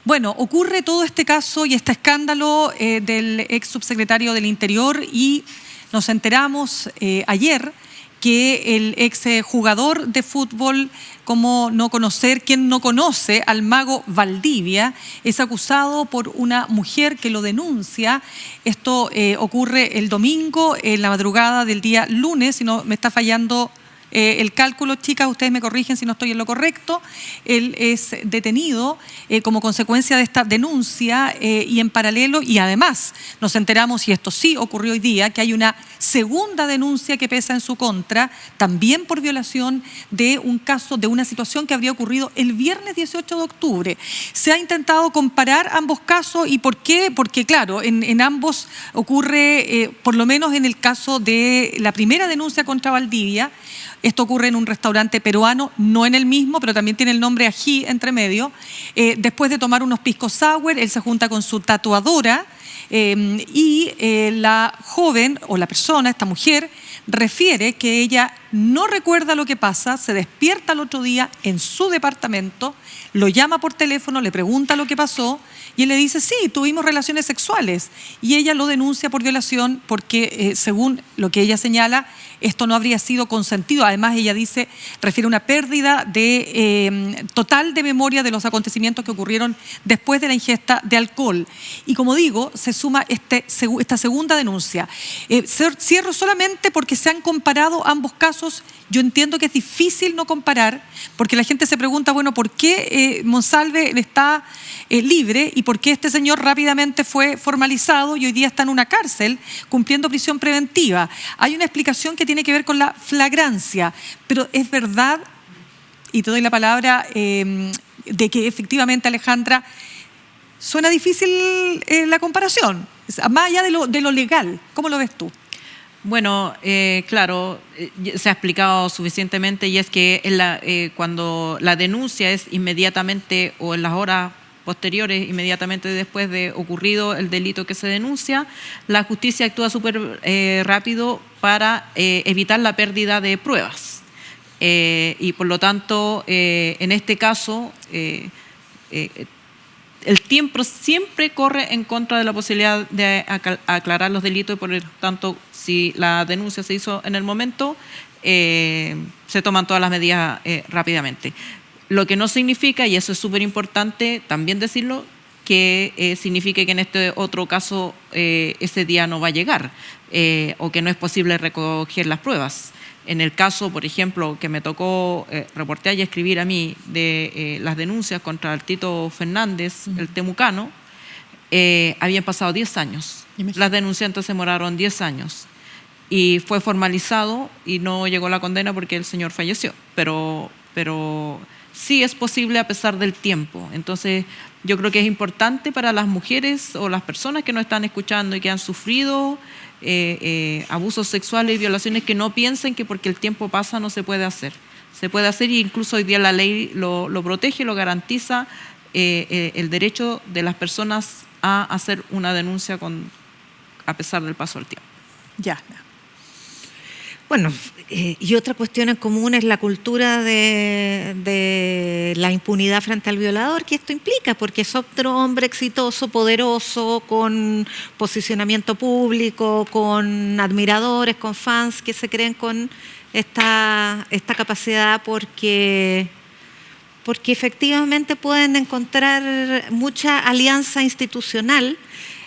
Bueno, ocurre todo este caso y este escándalo del ex subsecretario del Interior y nos enteramos ayer que el ex jugador de fútbol, como no conocer, quien no conoce al mago Valdivia, es acusado por una mujer que lo denuncia. Esto ocurre el domingo, en la madrugada del día lunes, si no me está fallando el cálculo, chicas, ustedes me corrigen si no estoy en lo correcto. Él es detenido como consecuencia de esta denuncia y en paralelo, y además nos enteramos, y esto sí ocurrió hoy día, que hay una segunda denuncia que pesa en su contra, también por violación de un caso, de una situación que habría ocurrido el viernes 18 de octubre. Se ha intentado comparar ambos casos. ¿Y por qué? Porque claro, en ambos ocurre, por lo menos en el caso de la primera denuncia contra Valdivia, esto ocurre en un restaurante peruano, no en el mismo, pero también tiene el nombre ají entre medio. Después de tomar unos pisco sour, él se junta con su tatuadora y la joven o la persona, esta mujer, refiere que ella no recuerda lo que pasa, se despierta al otro día en su departamento, lo llama por teléfono, le pregunta lo que pasó y él le dice, sí, tuvimos relaciones sexuales. Y ella lo denuncia por violación porque, según lo que ella señala, esto no habría sido consentido. Además, ella dice, refiere a una pérdida total de memoria de los acontecimientos que ocurrieron después de la ingesta de alcohol. Y como digo, se suma esta segunda denuncia. Cierro solamente porque se han comparado ambos casos. Yo entiendo que es difícil no comparar, porque la gente se pregunta, bueno, ¿por qué Monsalve está libre y por qué este señor rápidamente fue formalizado y hoy día está en una cárcel cumpliendo prisión preventiva? Hay una explicación que tiene que ver con la flagrancia, pero es verdad, y te doy la palabra, de que efectivamente, Alejandra, suena difícil la comparación, más allá de lo legal. ¿Cómo lo ves tú? Bueno, claro, se ha explicado suficientemente y es que cuando la denuncia es inmediatamente o en las horas posteriores, inmediatamente después de ocurrido el delito que se denuncia, la justicia actúa súper rápido para evitar la pérdida de pruebas. Y por lo tanto, en este caso, el tiempo siempre corre en contra de la posibilidad de aclarar los delitos y por lo tanto, si la denuncia se hizo en el momento, se toman todas las medidas rápidamente. Lo que no significa, y eso es súper importante también decirlo, que signifique que en este otro caso ese día no va a llegar o que no es posible recoger las pruebas. En el caso, por ejemplo, que me tocó reportear y escribir a mí de las denuncias contra el Tito Fernández, el temucano, habían pasado 10 años. Las denunciantes se demoraron 10 años. Y fue formalizado y no llegó la condena porque el señor falleció. Pero sí es posible a pesar del tiempo. Entonces, yo creo que es importante para las mujeres o las personas que nos están escuchando y que han sufrido abusos sexuales y violaciones, que no piensen que porque el tiempo pasa no se puede hacer. Se puede hacer y incluso hoy día la ley lo protege, lo garantiza el derecho de las personas a hacer una denuncia a pesar del paso del tiempo. Ya. Bueno, y otra cuestión en común es la cultura de la impunidad frente al violador, que esto implica, porque es otro hombre exitoso, poderoso, con posicionamiento público, con admiradores, con fans que se creen con esta capacidad porque efectivamente pueden encontrar mucha alianza institucional.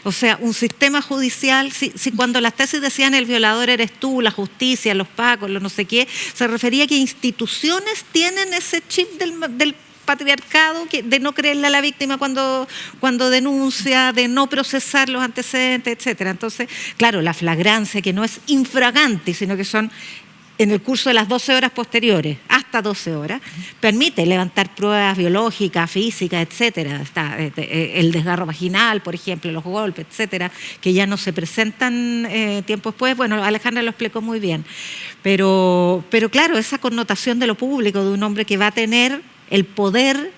O sea, un sistema judicial, si cuando las tesis decían el violador eres tú, la justicia, los pacos, los no sé qué, se refería a que instituciones tienen ese chip del patriarcado de no creerle a la víctima cuando denuncia, de no procesar los antecedentes, etcétera. Entonces, claro, la flagrancia, que no es infragante, sino que son en el curso de las 12 horas posteriores, hasta 12 horas, permite levantar pruebas biológicas, físicas, etcétera. Está el desgarro vaginal, por ejemplo, los golpes, etcétera, que ya no se presentan tiempo después. Bueno, Alejandra lo explicó muy bien. Pero claro, esa connotación de lo público, de un hombre que va a tener el poder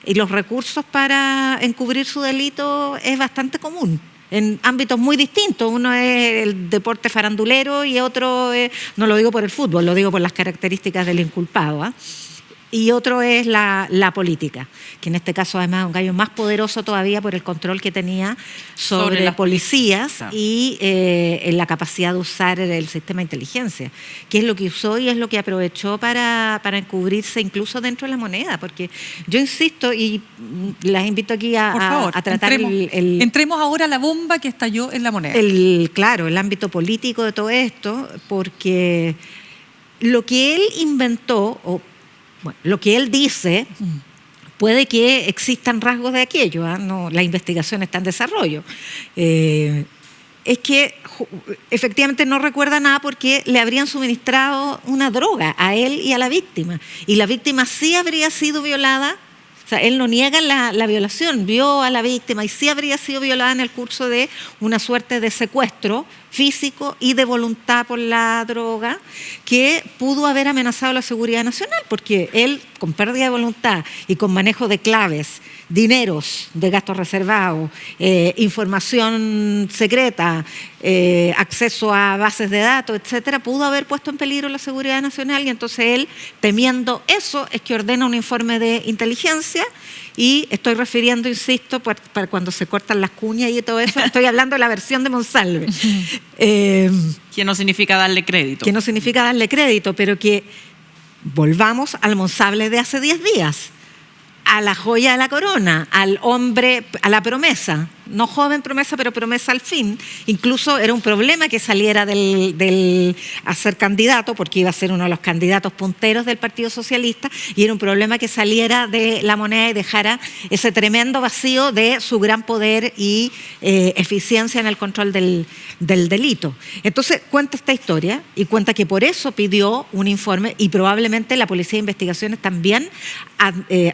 y los recursos para encubrir su delito, es bastante común. En ámbitos muy distintos. Uno es el deporte farandulero y otro es, no lo digo por el fútbol, lo digo por las características del inculpado, ¿eh? Y otro es la política, que en este caso además es un gallo más poderoso todavía por el control que tenía sobre las policías y en la capacidad de usar el sistema de inteligencia, que es lo que usó y es lo que aprovechó para encubrirse incluso dentro de la moneda, porque yo insisto y las invito aquí a tratar entremos ahora a la bomba que estalló en la moneda. Claro, el ámbito político de todo esto, porque lo que él inventó, bueno, lo que él dice, puede que existan rasgos de aquello, ¿eh? No, la investigación está en desarrollo. Es que efectivamente no recuerda nada porque le habrían suministrado una droga a él y a la víctima. Y la víctima sí habría sido violada. O sea, él no niega la violación, vio a la víctima y sí habría sido violada en el curso de una suerte de secuestro físico y de voluntad por la droga que pudo haber amenazado la seguridad nacional, porque él, con pérdida de voluntad y con manejo de claves, dineros de gastos reservados, información secreta, acceso a bases de datos, etcétera, pudo haber puesto en peligro la seguridad nacional y entonces él, temiendo eso, es que ordena un informe de inteligencia y estoy refiriendo, insisto, para cuando se cortan las cuñas y todo eso, estoy hablando de la versión de Monsalve. Que no significa darle crédito. Que no significa darle crédito, pero que volvamos al Monsalve de hace 10 días. A la joya de la corona, al hombre, a la promesa, no joven promesa, pero promesa al fin. Incluso era un problema que saliera a ser candidato, porque iba a ser uno de los candidatos punteros del Partido Socialista, y era un problema que saliera de la moneda y dejara ese tremendo vacío de su gran poder y eficiencia en el control del delito. Entonces cuenta esta historia y cuenta que por eso pidió un informe y probablemente la Policía de Investigaciones también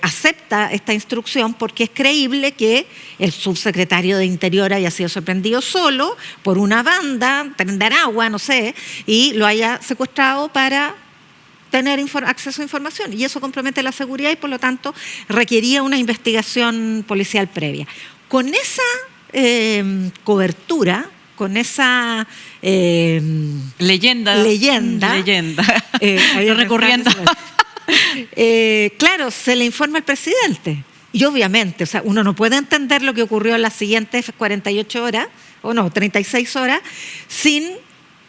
acepta esta instrucción porque es creíble que el subsecretario secretario de Interior haya sido sorprendido solo por una banda, Tren de Aragua, no sé, y lo haya secuestrado para tener acceso a información. Y eso compromete la seguridad y, por lo tanto, requería una investigación policial previa. Con esa cobertura, con esa leyenda recurriendo. Claro, se le informa al presidente. Y obviamente, o sea, uno no puede entender lo que ocurrió en las siguientes 48 horas, o no, 36 horas, sin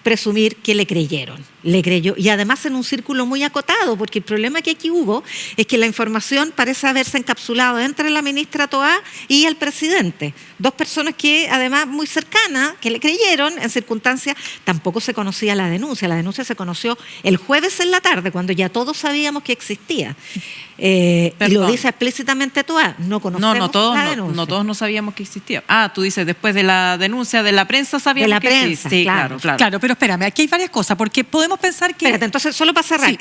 presumir que le creyeron. Le creyó, y además en un círculo muy acotado, porque el problema que aquí hubo es que la información parece haberse encapsulado entre la ministra Toá y el presidente. Dos personas que además muy cercanas, que le creyeron en circunstancias, tampoco se conocía la denuncia. La denuncia se conoció el jueves en la tarde, cuando ya todos sabíamos que existía. Y lo dice explícitamente Toá, no conocemos la denuncia. No todos no sabíamos que existía. Ah, tú dices, después de la denuncia de la prensa sabíamos que existía. Sí, claro. Claro, pero espérame, aquí hay varias cosas, porque podemos pensar que... Espérate, entonces, solo para cerrar,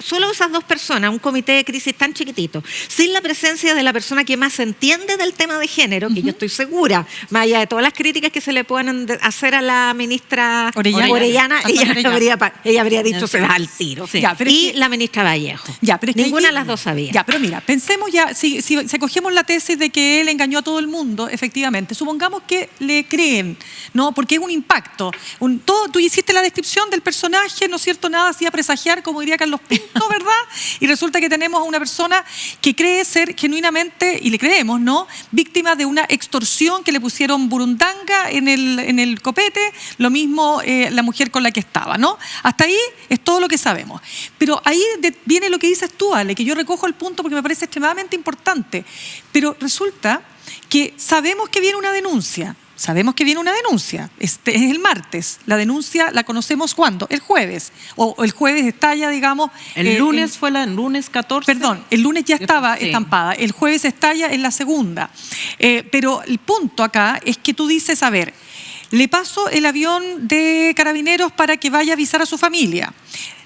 solo esas dos personas, un comité de crisis tan chiquitito, sin la presencia de la persona que más entiende del tema de género, que yo estoy segura, más allá de todas las críticas que se le puedan hacer a la ministra Orellana, ella habría dicho se va al tiro. Sí. Y la ministra Vallejo. Ninguna de las dos sabía. Ya, pero mira, pensemos ya, si cogemos la tesis de que él engañó a todo el mundo, efectivamente, supongamos que le creen, ¿no? Porque es un impacto. Tú hiciste la descripción del personaje, ¿no es cierto? Nada hacía presagiar, como diría Carlos Pinto, ¿verdad? Y resulta que tenemos a una persona que cree ser genuinamente, y le creemos, ¿no?, víctima de una extorsión que le pusieron burundanga en el copete, lo mismo la mujer con la que estaba, ¿no? Hasta ahí es todo lo que sabemos. Pero ahí viene lo que dices tú, Ale, que yo recojo el punto porque me parece extremadamente importante. Pero resulta que sabemos que viene una denuncia. Sabemos que viene una denuncia, es el martes. La denuncia la conocemos ¿cuándo? El jueves. O el jueves estalla, digamos... El lunes fue el lunes 14. Perdón, el lunes ya estaba estampada. El jueves estalla en la segunda. Pero el punto acá es que tú dices, a ver, le paso el avión de Carabineros para que vaya a avisar a su familia.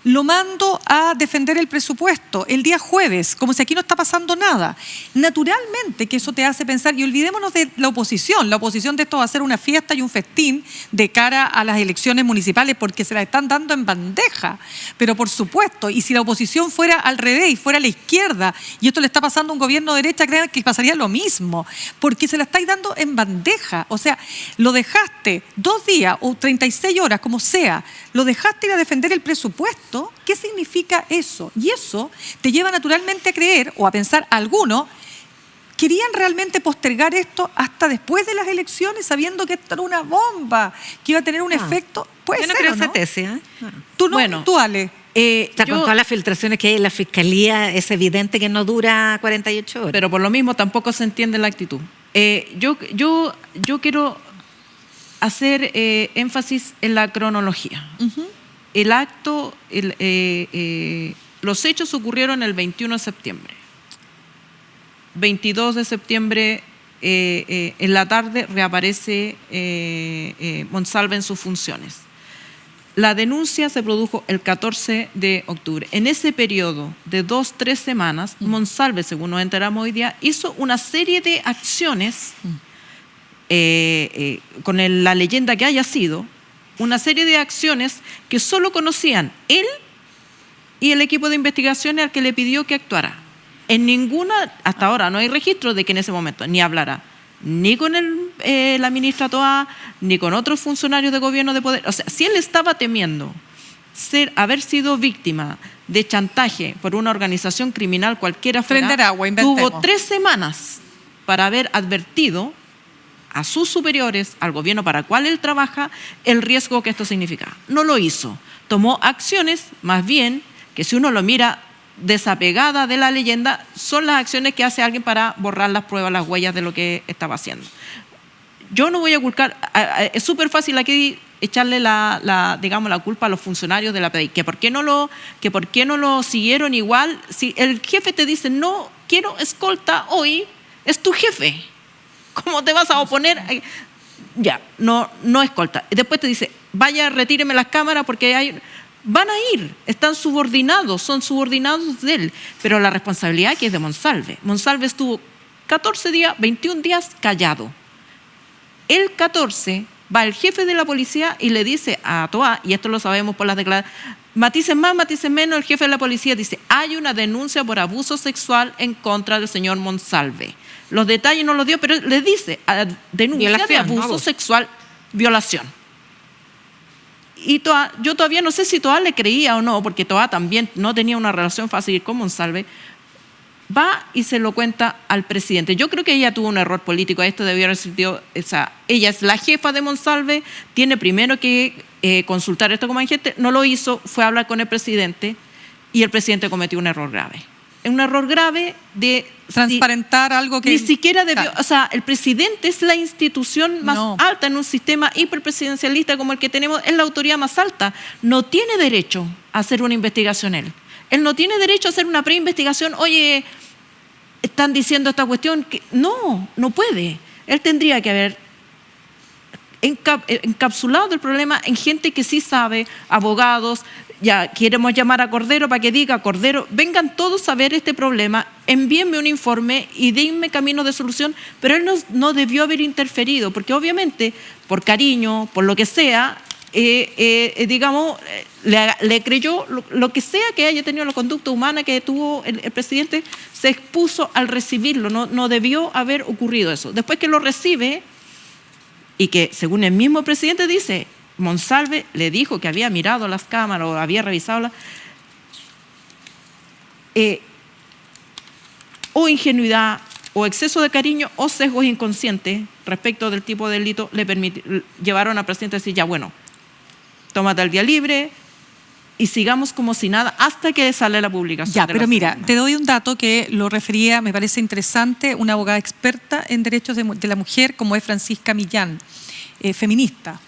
Lo mando a defender el presupuesto el día jueves, como si aquí no está pasando nada. Naturalmente que eso te hace pensar, y olvidémonos de la oposición. La oposición de esto va a ser una fiesta y un festín de cara a las elecciones municipales porque se las están dando en bandeja. Pero por supuesto, y si la oposición fuera al revés y fuera a la izquierda, y esto le está pasando a un gobierno de derecha, crean que pasaría lo mismo, porque se la estáis dando en bandeja. O sea, lo dejaste 2 días o 36 horas, como sea, lo dejaste ir a defender el presupuesto. ¿Qué significa eso? Y eso te lleva naturalmente a creer o a pensar, algunos querían realmente postergar esto hasta después de las elecciones, sabiendo que esto era una bomba, que iba a tener un efecto. Puede yo no ser, creo ¿o no? esa tesis. Tú no, bueno, tú, Ale. Con todas las filtraciones que hay en la fiscalía, es evidente que no dura 48 horas. Pero por lo mismo tampoco se entiende la actitud. Yo quiero hacer énfasis en la cronología. El acto, los hechos ocurrieron el 21 de septiembre. 22 de septiembre, en la tarde, reaparece Monsalve en sus funciones. La denuncia se produjo el 14 de octubre. En ese periodo de 2-3 semanas, Monsalve, según nos enteramos hoy día, hizo una serie de acciones, con la leyenda que haya sido, una serie de acciones que solo conocían él y el equipo de investigaciones al que le pidió que actuara. En ninguna, hasta ahora, no hay registro de que en ese momento ni hablara ni con la ministra Toá, ni con otros funcionarios de gobierno de poder. O sea, si él estaba temiendo haber sido víctima de chantaje por una organización criminal cualquiera fuera, tuvo 3 semanas para haber advertido a sus superiores, al gobierno para el cual él trabaja, el riesgo que esto significaba. No lo hizo. Tomó acciones, más bien, que si uno lo mira desapegada de la leyenda, son las acciones que hace alguien para borrar las pruebas, las huellas de lo que estaba haciendo. Yo no voy a culpar, es súper fácil aquí echarle digamos, la culpa a los funcionarios de la PDI, que por qué no lo siguieron igual. Si el jefe te dice, no quiero escolta hoy, es tu jefe. ¿Cómo te vas a oponer? Ya, no escolta. Después te dice, vaya, retíreme las cámaras porque van a ir, están subordinados, son subordinados de él. Pero la responsabilidad aquí es de Monsalve. Monsalve estuvo 14 días, 21 días callado. el 14 va el jefe de la policía y le dice a Toá, y esto lo sabemos por las declaraciones, matices más, matices menos, el jefe de la policía dice, hay una denuncia por abuso sexual en contra del señor Monsalve. Los detalles no los dio, pero le dice, denuncia violación, de abuso sexual, violación. Y Toá, yo todavía no sé si Toá le creía o no, porque Toá también no tenía una relación fácil con Monsalve, va y se lo cuenta al presidente. Yo creo que ella tuvo un error político, esto debió haber sido, ella es la jefa de Monsalve, tiene primero que consultar esto con gente, no lo hizo, fue a hablar con el presidente y el presidente cometió un error grave. Un error grave de transparentar algo que ni siquiera debió, o sea, el presidente es la institución más alta en un sistema hiperpresidencialista como el que tenemos, es la autoridad más alta, no tiene derecho a hacer una investigación él. Él no tiene derecho a hacer una preinvestigación, oye, están diciendo esta cuestión, que no puede. Él tendría que haber encapsulado el problema en gente que sí sabe, abogados, ya queremos llamar a Cordero para que diga, Cordero, vengan todos a ver este problema, envíenme un informe y denme camino de solución, pero él no debió haber interferido, porque obviamente, por cariño, por lo que sea, digamos, le creyó lo que sea que haya tenido la conducta humana que tuvo el presidente, se expuso al recibirlo, no debió haber ocurrido eso. Después que lo recibe, y que según el mismo presidente dice, Monsalve le dijo que había mirado las cámaras o había revisado o ingenuidad, o exceso de cariño, o sesgos inconscientes respecto del tipo de delito, llevaron al presidente a decir, ya bueno, tómate el día libre y sigamos como si nada hasta que sale la publicación. Ya, pero mira, te doy un dato que lo refería, me parece interesante, una abogada experta en derechos de la mujer, como es Francisca Millán, feminista.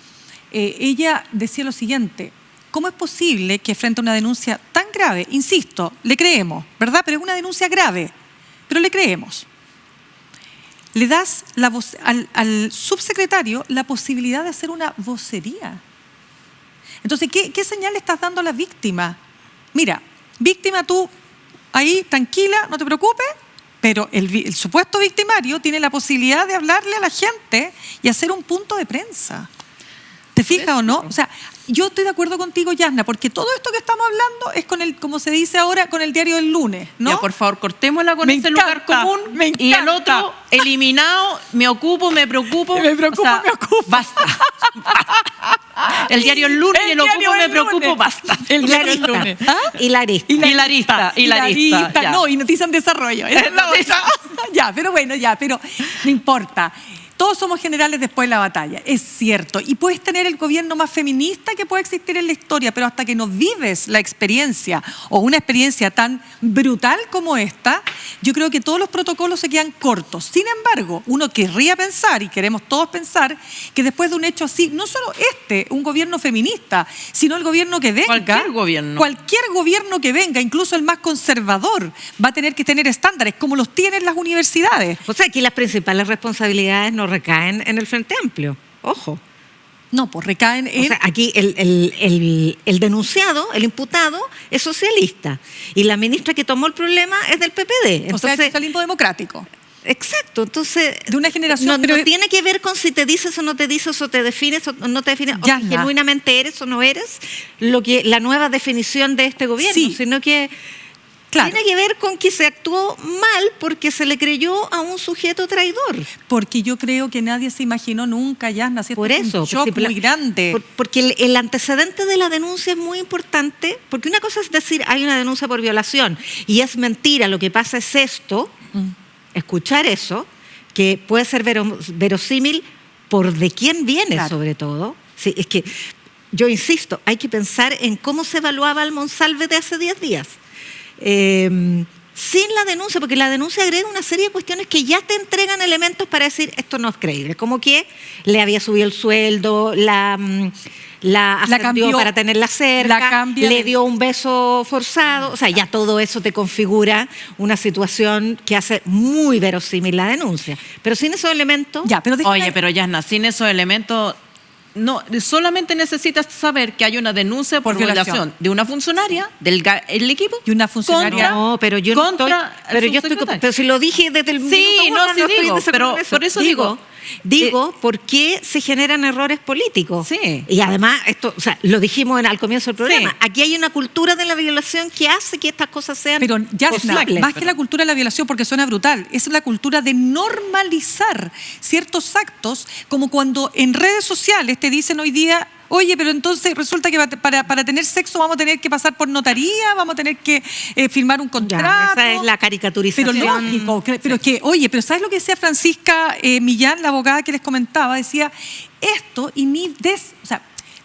Ella decía lo siguiente, ¿cómo es posible que frente a una denuncia tan grave, insisto, le creemos, ¿verdad? Pero es una denuncia grave, pero le creemos. Le das al subsecretario la posibilidad de hacer una vocería. Entonces, ¿qué señal le estás dando a la víctima? Mira, víctima, tú ahí tranquila, no te preocupes, pero el supuesto victimario tiene la posibilidad de hablarle a la gente y hacer un punto de prensa. ¿Te fijas o no? O sea, yo estoy de acuerdo contigo, Yasna, porque todo esto que estamos hablando es con el, como se dice ahora, con el diario del lunes, ¿no? Ya, por favor, cortémosla con ese lugar común y el otro eliminado, me ocupo, me preocupo. Me preocupo, o sea, me ocupo. Basta. El diario el lunes y el ocupo, me preocupo, basta. El diario el lunes. Hilarista. No, y Noticia en Desarrollo. Esa es la otra. Ya, pero bueno, pero no importa. Todos somos generales después de la batalla, es cierto. Y puedes tener el gobierno más feminista que puede existir en la historia, pero hasta que no vives la experiencia o una experiencia tan brutal como esta, yo creo que todos los protocolos se quedan cortos. Sin embargo, uno querría pensar, y queremos todos pensar, que después de un hecho así, no solo un gobierno feminista, sino el gobierno que venga. Cualquier gobierno que venga, incluso el más conservador, va a tener que tener estándares como los tienen las universidades. O sea, aquí las principales responsabilidades no recaen en el Frente Amplio, ojo. No, pues recaen en... O sea, aquí el denunciado, el imputado, es socialista. Y la ministra que tomó el problema es del PPD. Entonces, o sea, es socialismo democrático. Exacto, entonces... De una generación... No tiene que ver con si te dices o no te dices, o te defines o no te defines, o si genuinamente eres o no eres, la nueva definición de este gobierno, sino que... Claro. Tiene que ver con que se actuó mal porque se le creyó a un sujeto traidor. Porque yo creo que nadie se imaginó nunca, Yasna, por eso, un shock muy grande. Porque el antecedente de la denuncia es muy importante, porque una cosa es decir, hay una denuncia por violación y es mentira, lo que pasa es esto, escuchar eso, que puede ser verosímil por de quién viene, sobre todo. Sí, es que, yo insisto, hay que pensar en cómo se evaluaba al Monsalve de hace 10 días. Sin la denuncia, porque la denuncia agrega una serie de cuestiones que ya te entregan elementos para decir esto no es creíble, como que le había subido el sueldo, la ascendió para tenerla cerca, le dio un beso forzado, o sea, ya todo eso te configura una situación que hace muy verosímil la denuncia, pero sin esos elementos... pero Yasna, sin esos elementos... No, solamente necesitas saber que hay una denuncia por violación de una funcionaria del equipo y una funcionaria. Pero yo no estoy. Pero yo estoy. Pero si lo dije desde el minuto uno, pero por eso digo Digo, ¿por qué se generan errores políticos? Sí. Y además, esto, o sea, lo dijimos al comienzo del programa, Sí. aquí hay una cultura de la violación que hace que estas cosas sean Pero ya posibles. más que la cultura de la violación, porque suena brutal, es la cultura de normalizar ciertos actos, como cuando en redes sociales te dicen hoy día, oye, pero entonces resulta que para tener sexo vamos a tener que pasar por notaría, vamos a tener que firmar un contrato. Esa es la caricaturización. Pero lógico, pero que, oye, pero ¿sabes lo que decía Francisca Millán, la abogada que les comentaba? Decía, esto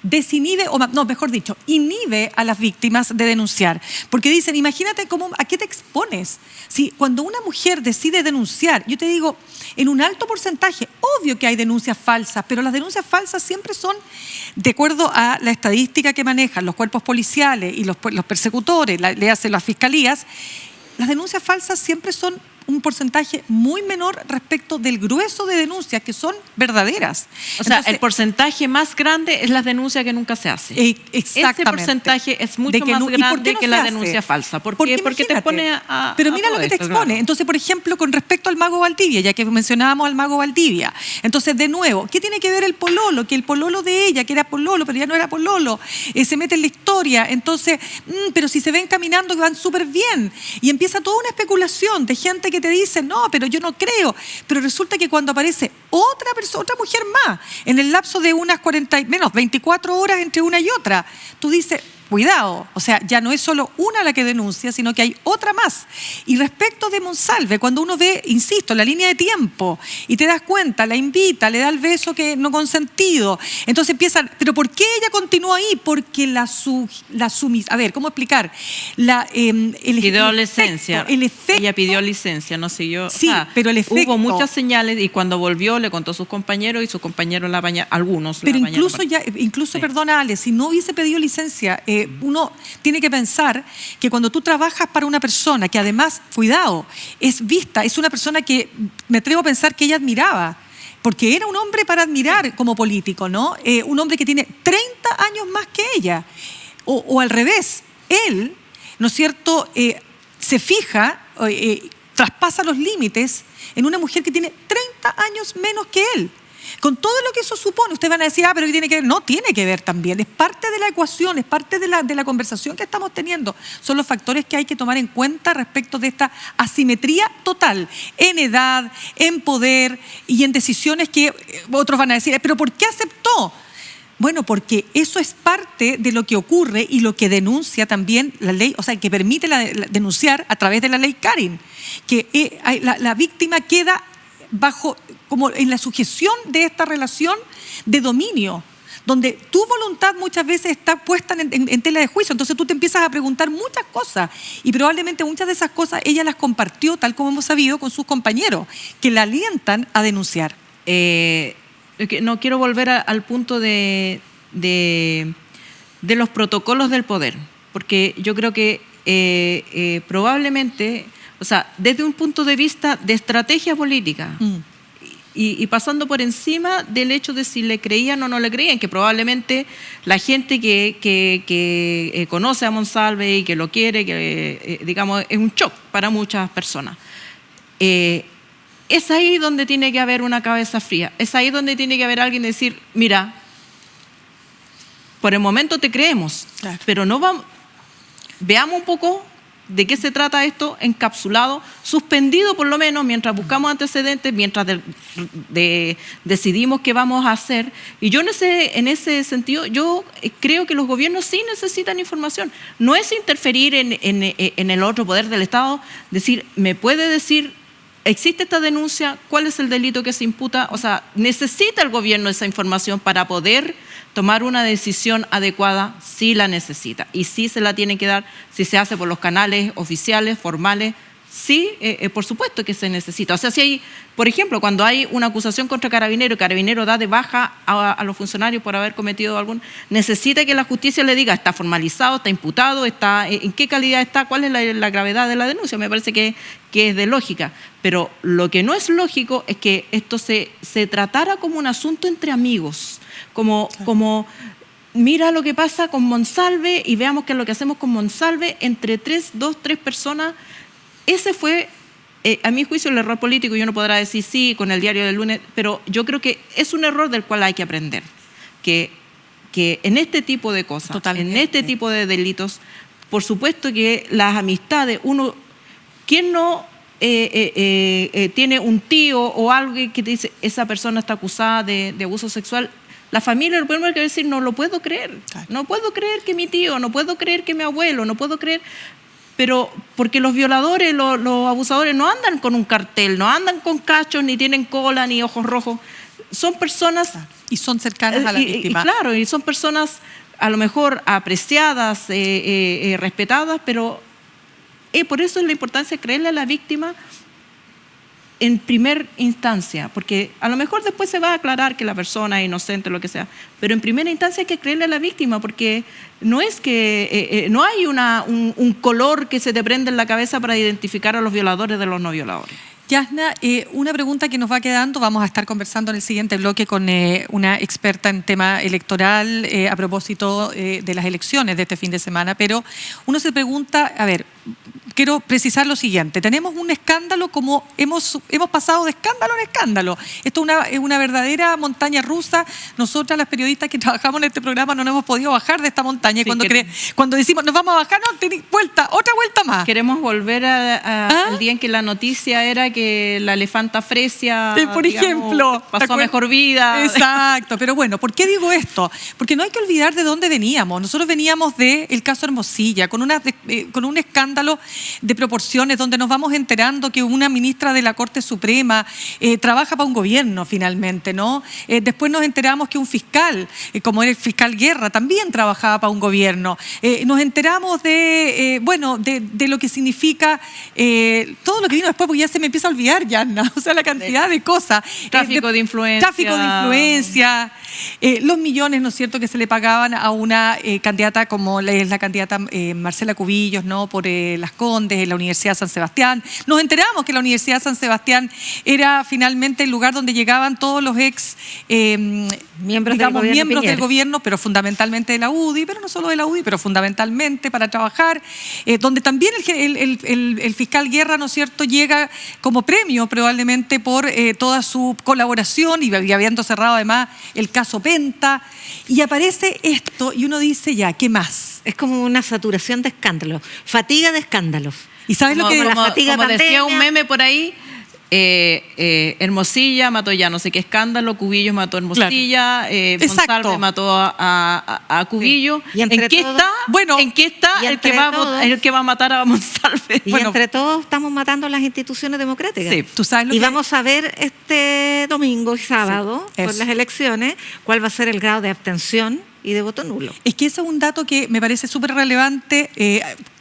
desinhibe, o no, mejor dicho, inhibe a las víctimas de denunciar. Porque dicen, imagínate a qué te expones. Si cuando una mujer decide denunciar, yo te digo, en un alto porcentaje, obvio que hay denuncias falsas, pero las denuncias falsas siempre son de acuerdo a la estadística que manejan los cuerpos policiales y los persecutores, le hacen las fiscalías. Las denuncias falsas siempre son un porcentaje muy menor respecto del grueso de denuncias que son verdaderas. O sea, Entonces, el porcentaje más grande es la denuncia que nunca se hace. Exactamente. Ese porcentaje es mucho más ¿y por grande qué no que se la hace? denuncia falsa. ¿Por Porque qué? Porque te imagínate. expone a Pero mira todo lo que te esto, expone. claro. Entonces, por ejemplo, con respecto al Mago Valdivia, ya que mencionábamos al Mago Valdivia. Entonces, de nuevo, ¿qué tiene que ver el pololo? Que el pololo de ella, que era pololo, pero ya no era pololo, se mete en la historia. Entonces, pero si se ven caminando que van súper bien. Y empieza toda una especulación de gente que te dice, no, pero yo no creo. Pero resulta que cuando aparece otra mujer más, en el lapso de unas 24 horas entre una y otra, tú dices, cuidado, o sea, ya no es solo una la que denuncia, sino que hay otra más. Y respecto de Monsalve, cuando uno ve, insisto, la línea de tiempo, y te das cuenta, la invita, le da el beso que no consentido, entonces empiezan, ¿pero por qué ella continúa ahí? Porque a ver, ¿cómo explicar? Pidió licencia. El efecto. Ella pidió licencia, no siguió. Sí, pero el efecto. Hubo muchas señales y cuando volvió le contó a sus compañeros y sus compañeros la bañaron, algunos. Pero la bañaron. incluso, perdona Ale, si no hubiese pedido licencia, uno tiene que pensar que cuando tú trabajas para una persona que además, cuidado, es vista, es una persona que me atrevo a pensar que ella admiraba, porque era un hombre para admirar como político, ¿no? Un hombre que tiene 30 años más que ella, o al revés, él, ¿no es cierto?, se fija, traspasa los límites en una mujer que tiene 30 años menos que él. Con todo lo que eso supone, ustedes van a decir, pero ¿qué tiene que ver? No, tiene que ver también. Es parte de la ecuación, es parte de la conversación que estamos teniendo. Son los factores que hay que tomar en cuenta respecto de esta asimetría total en edad, en poder y en decisiones que otros van a decir, ¿pero por qué aceptó? Bueno, porque eso es parte de lo que ocurre y lo que denuncia también la ley, o sea, que permite denunciar a través de la ley Karin, que la víctima queda bajo, como en la sujeción de esta relación de dominio, donde tu voluntad muchas veces está puesta en tela de juicio. Entonces tú te empiezas a preguntar muchas cosas y probablemente muchas de esas cosas ella las compartió, tal como hemos sabido, con sus compañeros, que la alientan a denunciar. No quiero volver al punto de los protocolos del poder, porque yo creo que probablemente, o sea, desde un punto de vista de estrategia política, y pasando por encima del hecho de si le creían o no le creían, que probablemente la gente que conoce a Monsalve y que lo quiere, que digamos es un shock para muchas personas. Es ahí donde tiene que haber una cabeza fría, es ahí donde tiene que haber alguien decir, mira, por el momento te creemos, claro, pero no vamos, veamos un poco de qué se trata esto encapsulado, suspendido por lo menos, mientras buscamos antecedentes, mientras decidimos qué vamos a hacer. Y yo en ese sentido, yo creo que los gobiernos sí necesitan información. No es interferir en el otro poder del Estado, decir, me puede decir, existe esta denuncia, cuál es el delito que se imputa. O sea, necesita el gobierno esa información para poder tomar una decisión adecuada, sí la necesita. Y sí se la tiene que dar, si se hace por los canales oficiales, formales, sí, por supuesto que se necesita. O sea, si hay, por ejemplo, cuando hay una acusación contra Carabinero y Carabinero da de baja a los funcionarios por haber cometido algún, necesita que la justicia le diga, está formalizado, está imputado, en qué calidad está, cuál es la gravedad de la denuncia. Me parece que es de lógica. Pero lo que no es lógico es que esto se tratara como un asunto entre amigos, como mira lo que pasa con Monsalve y veamos qué es lo que hacemos con Monsalve entre 2, 3 personas. Ese fue a mi juicio el error político, y uno podrá decir sí, con el diario del lunes, pero yo creo que es un error del cual hay que aprender, que en este tipo de cosas, en este tipo de delitos, por supuesto que las amistades, ¿quién no tiene un tío o alguien que te dice, esa persona está acusada de abuso sexual? La familia lo primero que decir, no lo puedo creer, no puedo creer que mi tío, no puedo creer que mi abuelo, no puedo creer... Pero porque los violadores, los abusadores no andan con un cartel, no andan con cachos, ni tienen cola, ni ojos rojos. Son personas... Y son cercanas a la víctima. Claro, y son personas a lo mejor apreciadas, respetadas, pero por eso es la importancia de creerle a la víctima en primer instancia, porque a lo mejor después se va a aclarar que la persona es inocente o lo que sea, pero en primera instancia hay que creerle a la víctima, porque no es que no hay un color que se te prende en la cabeza para identificar a los violadores de los no violadores. Yasna, una pregunta que nos va quedando, vamos a estar conversando en el siguiente bloque con una experta en tema electoral a propósito de las elecciones de este fin de semana, pero uno se pregunta, a ver, quiero precisar lo siguiente, tenemos un escándalo como hemos pasado de escándalo en escándalo, esto es una verdadera montaña rusa, nosotras las periodistas que trabajamos en este programa no nos hemos podido bajar de esta montaña, y cuando decimos nos vamos a bajar, no, otra vuelta más. Queremos volver al día en que la noticia era que la elefanta Fresia, por ejemplo, pasó a mejor vida. Exacto, pero bueno, ¿por qué digo esto? Porque no hay que olvidar de dónde veníamos. Nosotros veníamos del caso Hermosilla, con un escándalo de proporciones donde nos vamos enterando que una ministra de la Corte Suprema trabaja para un gobierno finalmente, ¿no? Después nos enteramos que un fiscal, como era el fiscal Guerra, también trabajaba para un gobierno. Nos enteramos de lo que significa todo lo que vino después, porque ya se me empieza a olvidar, Yasna, o sea, la cantidad de cosas. Tráfico de influencia. Los millones, ¿no es cierto?, que se le pagaban a una candidata como es la candidata Marcela Cubillos, ¿no?, por Las Condes, en la Universidad de San Sebastián. Nos enteramos que la Universidad de San Sebastián era finalmente el lugar donde llegaban todos los miembros del gobierno, pero fundamentalmente de la UDI, pero no solo de la UDI, pero fundamentalmente para trabajar, donde también el fiscal Guerra, ¿no es cierto?, llega como premio probablemente por toda su colaboración y habiendo cerrado además el caso Penta, y aparece esto y uno dice ya, ¿qué más? Es como una saturación de escándalos, fatiga de escándalos. ¿Y sabes lo que como decía un meme por ahí? Hermosilla mató ya no sé qué escándalo, Cubillos mató a Hermosilla, Monsalve mató a Cubillo. Sí. ¿En qué está el que va a matar a Monsalve? Y entre todos estamos matando las instituciones democráticas. Sí, tú sabes lo que... vamos a ver este domingo y sábado, por las elecciones, cuál va a ser el grado de abstención y de voto nulo. Es que ese es un dato que me parece súper relevante.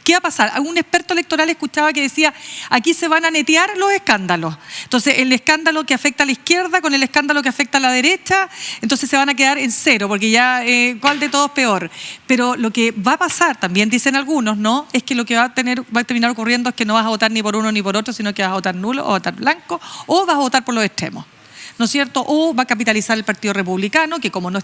¿Qué va a pasar? Un experto electoral escuchaba que decía, aquí se van a netear los escándalos. Entonces, el escándalo que afecta a la izquierda con el escándalo que afecta a la derecha, entonces se van a quedar en cero, porque ya, ¿cuál de todos peor? Pero lo que va a pasar, también dicen algunos, ¿no?, es que lo que va a terminar ocurriendo es que no vas a votar ni por uno ni por otro, sino que vas a votar nulo o votar blanco, o vas a votar por los extremos, ¿no es cierto? O va a capitalizar el Partido Republicano, que como no ha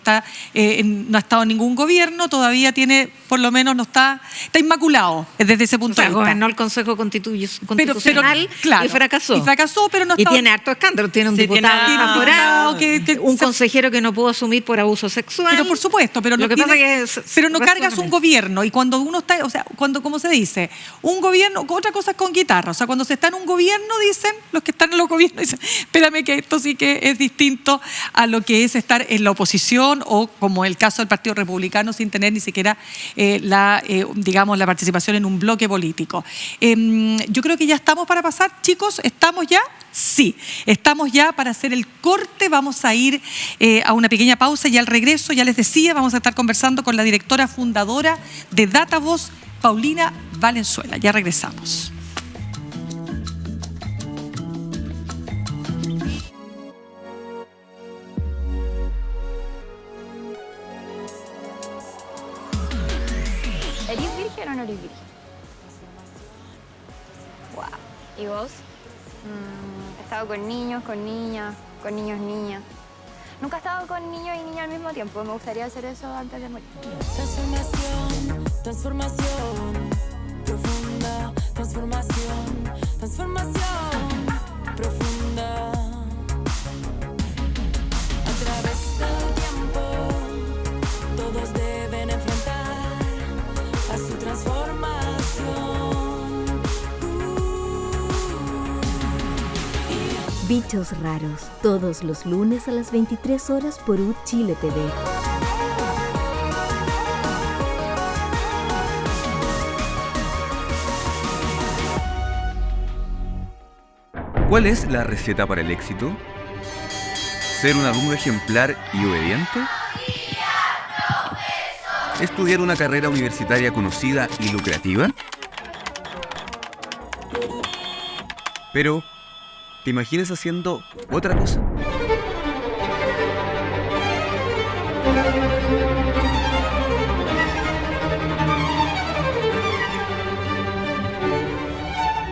estado en ningún gobierno, todavía tiene, por lo menos está inmaculado desde ese punto de vista. Gobernó el Consejo Constitucional y fracasó. Pero no y tiene harto escándalo, tiene un diputado aforado, un consejero que no pudo asumir por abuso sexual. Pero por supuesto, pero lo que pasa es pero no cargas un gobierno, y cuando uno está, o sea, ¿cómo se dice? Un gobierno, otra cosa es con guitarra, o sea, cuando se está en un gobierno, dicen, los que están en los gobiernos dicen, espérame que esto sí que es distinto a lo que es estar en la oposición, o como el caso del Partido Republicano, sin tener ni siquiera la participación en un bloque político. Yo creo que ya estamos para pasar, chicos, ¿estamos ya? Sí, estamos ya para hacer el corte, vamos a ir a una pequeña pausa y al regreso, ya les decía, vamos a estar conversando con la directora fundadora de Datavoz, Paulina Valenzuela. Ya regresamos. ¿Eres virgen o no eres virgen? Wow. ¿Y vos? He estado con niños, con niñas, con niños, niñas. Nunca he estado con niños y niñas al mismo tiempo. Me gustaría hacer eso antes de morir. Transformación profunda, Transformación, transformación profunda. A través del tiempo, todos deben enfrentar a su transformación. Bichos raros, todos los lunes a las 23 horas por Chile TV. ¿Cuál es la receta para el éxito? ¿Ser un alumno ejemplar y obediente? ¿Estudiar una carrera universitaria conocida y lucrativa? Pero, ¿te imaginas haciendo otra cosa?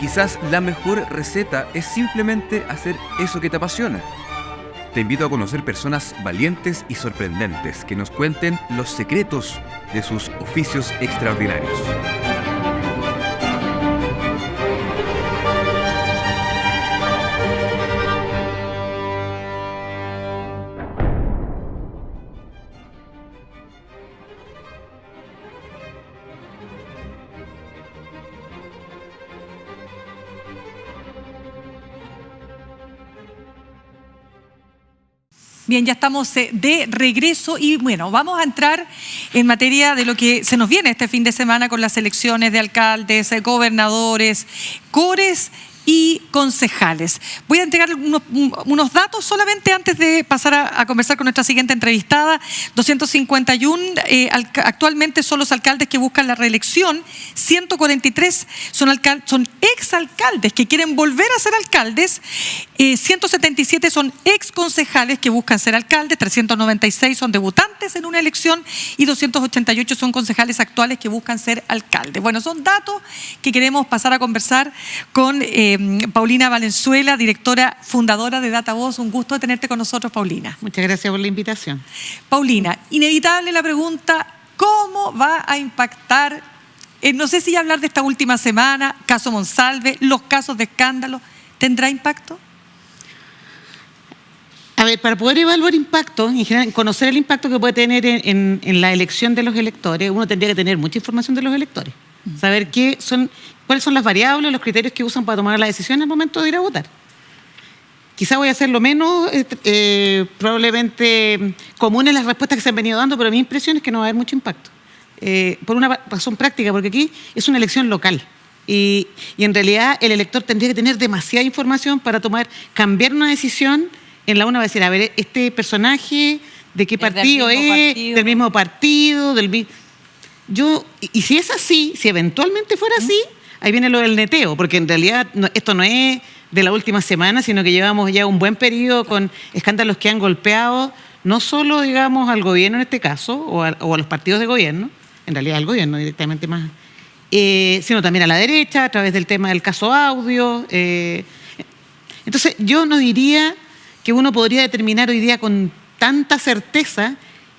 Quizás la mejor receta es simplemente hacer eso que te apasiona. Te invito a conocer personas valientes y sorprendentes que nos cuenten los secretos de sus oficios extraordinarios. Bien, ya estamos de regreso y bueno, vamos a entrar en materia de lo que se nos viene este fin de semana con las elecciones de alcaldes, gobernadores, cores y concejales. Voy a entregar unos datos solamente antes de pasar a conversar con nuestra siguiente entrevistada. 251 actualmente son los alcaldes que buscan la reelección, 143 son exalcaldes que quieren volver a ser alcaldes, 177 son exconcejales que buscan ser alcaldes, 396 son debutantes en una elección y 288 son concejales actuales que buscan ser alcaldes. Bueno, son datos que queremos pasar a conversar con Paulina Valenzuela, directora fundadora de DataVoz. Un gusto de tenerte con nosotros, Paulina. Muchas gracias por la invitación. Paulina, inevitable la pregunta, ¿cómo va a impactar, no sé si hablar de esta última semana, caso Monsalve, los casos de escándalo, ¿tendrá impacto? A ver, para poder evaluar impacto, en general, conocer el impacto que puede tener en la elección de los electores, uno tendría que tener mucha información de los electores. Saber cuáles son las variables, los criterios que usan para tomar la decisión al momento de ir a votar. Quizá voy a hacer lo menos probablemente común en las respuestas que se han venido dando, pero mi impresión es que no va a haber mucho impacto. Por una razón práctica, porque aquí es una elección local. Y en realidad el elector tendría que tener demasiada información para cambiar una decisión. En la una va a decir, a ver, este personaje, ¿de qué partido es? Del mismo partido, y si es así, si eventualmente fuera así, ahí viene lo del neteo, porque en realidad esto no es de la última semana, sino que llevamos ya un buen periodo con escándalos que han golpeado no solo, digamos, al gobierno en este caso, o a los partidos de gobierno, en realidad al gobierno directamente más, sino también a la derecha, a través del tema del caso audio. Entonces, yo no diría que uno podría determinar hoy día con tanta certeza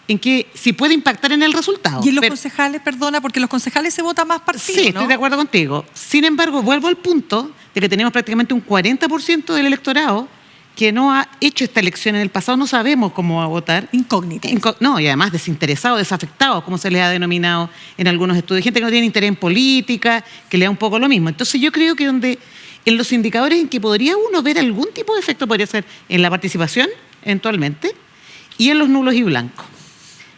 en que si puede impactar en el resultado. Y en los concejales, perdona, porque los concejales se vota más partido, sí, ¿no? Estoy de acuerdo contigo. Sin embargo, vuelvo al punto de que tenemos prácticamente un 40% del electorado que no ha hecho esta elección en el pasado, no sabemos cómo va a votar. Incógnito. No, y además desinteresados, desafectados, como se les ha denominado en algunos estudios. Gente que no tiene interés en política, que le da un poco lo mismo. Entonces yo creo que en los indicadores en que podría uno ver algún tipo de efecto podría ser en la participación, eventualmente, y en los nulos y blancos.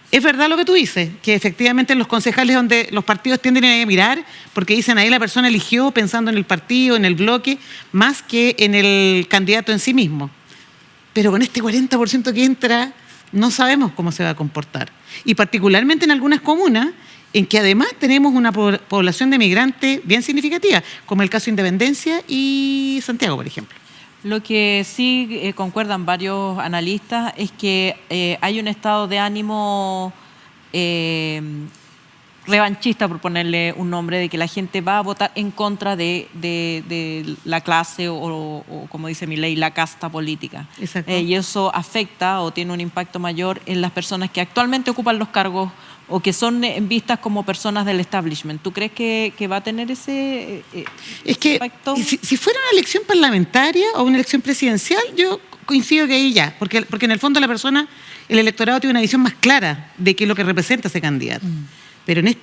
Es verdad lo que tú dices, que efectivamente en los concejales donde los partidos tienden a mirar, porque dicen ahí la persona eligió pensando en el partido, en el bloque, más que en el candidato en sí mismo. Pero con este 40% que entra, no sabemos cómo se va a comportar. Y particularmente en algunas comunas, en que además tenemos una población de migrantes bien significativa, como el caso de Independencia y Santiago, por ejemplo. Lo que sí concuerdan varios analistas es que hay un estado de ánimo revanchista, por ponerle un nombre, de que la gente va a votar en contra de la clase o, como dice mi ley, la casta política. Exacto. Y eso afecta o tiene un impacto mayor en las personas que actualmente ocupan los cargos o que son vistas como personas del establishment. ¿Tú crees que va a tener ese es que impacto? Si fuera una elección parlamentaria o una elección presidencial, yo coincido que ahí ya, porque en el fondo la persona, el electorado tiene una visión más clara de qué es lo que representa ese candidato. Pero en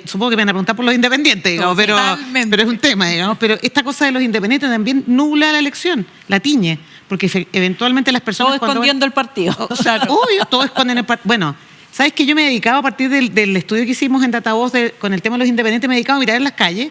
supongo que me van a preguntar por los independientes, digamos, pero es un tema, digamos. Pero esta cosa de los independientes también nubla la elección, la tiñe, porque eventualmente las personas... Todo escondiendo el partido. Obvio, todo esconden el partido. Bueno, ¿sabes que yo me he dedicado a partir del estudio que hicimos en Datavoz con el tema de los independientes, me he dedicado a mirar en las calles,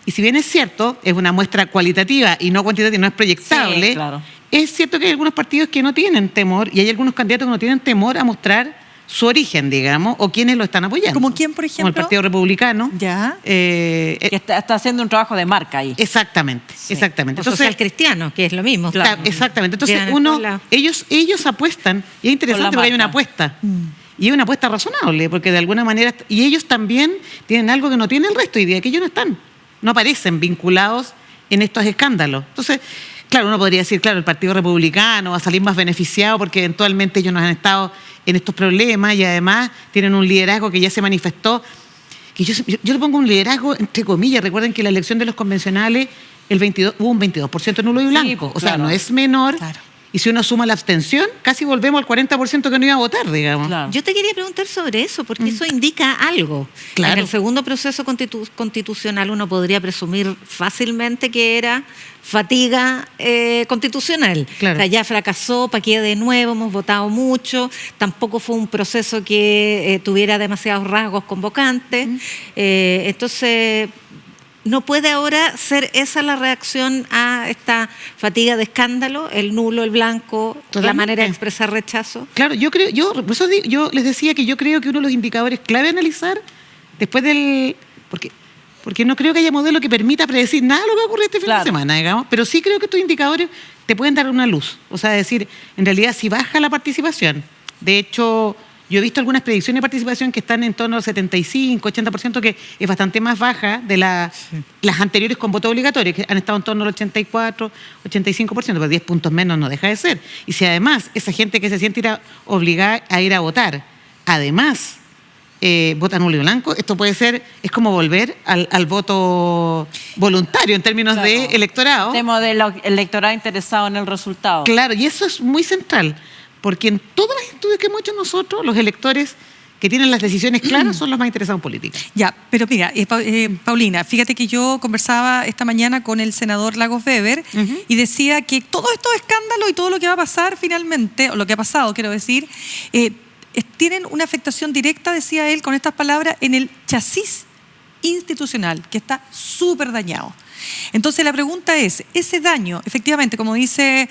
y si bien es cierto, es una muestra cualitativa y no cuantitativa, no es proyectable, sí, claro. Es cierto que hay algunos partidos que no tienen temor, y hay algunos candidatos que no tienen temor a mostrar su origen, digamos, o quienes lo están apoyando. ¿Como quién, por ejemplo? Como el Partido Republicano. Ya. Que está haciendo un trabajo de marca ahí. Exactamente, sí. exactamente. O Social Cristiano, que es lo mismo. Claro. Exactamente. Entonces, ellos apuestan, y es interesante porque hay una apuesta. Y es una apuesta razonable, porque de alguna manera... Y ellos también tienen algo que no tiene el resto hoy día, que ellos no aparecen vinculados en estos escándalos. Entonces... Claro, uno podría decir, el Partido Republicano va a salir más beneficiado porque eventualmente ellos no han estado en estos problemas y además tienen un liderazgo que ya se manifestó, que yo le pongo un liderazgo entre comillas. Recuerden que en la elección de los convencionales hubo un 22% nulo y blanco, Sí, o sea, no es menor. Claro. Y si uno suma la abstención, casi volvemos al 40% que no iba a votar, digamos. Claro. Yo te quería preguntar sobre eso, porque eso indica algo. Claro. En el segundo proceso constitucional uno podría presumir fácilmente que era fatiga constitucional. Claro. O sea, ya fracasó, ¿para qué de nuevo? Hemos votado mucho. Tampoco fue un proceso que tuviera demasiados rasgos convocantes. Entonces... ¿No puede ahora ser esa la reacción a esta fatiga de escándalo, el nulo, el blanco, Totalmente. la manera de expresar rechazo? Claro, por eso yo les decía que yo creo que uno de los indicadores clave a analizar después porque no creo que haya modelo que permita predecir nada de lo que va a ocurrir este fin de semana, digamos, pero sí creo que estos indicadores te pueden dar una luz. O sea, decir, en realidad, si baja la participación, de hecho... Yo he visto algunas predicciones de participación que están en torno al 75, 80%, que es bastante más baja de las anteriores con voto obligatorio, que han estado en torno al 84, 85%, pero 10 puntos menos no deja de ser. Y si además esa gente que se siente obligada a ir a votar, además vota nulo y blanco, esto puede ser, es como volver al voto voluntario en términos de electorado. Tema del electorado interesado en el resultado. Claro, y eso es muy central. Porque en todos los estudios que hemos hecho nosotros, los electores que tienen las decisiones claras son los más interesados en política. Ya, pero mira, Paulina, fíjate que yo conversaba esta mañana con el senador Lagos Weber y decía que todos estos escándalos y todo lo que va a pasar finalmente, o lo que ha pasado, quiero decir, tienen una afectación directa, decía él con estas palabras, en el chasis institucional, que está súper dañado. Entonces la pregunta es, ese daño, efectivamente, como dice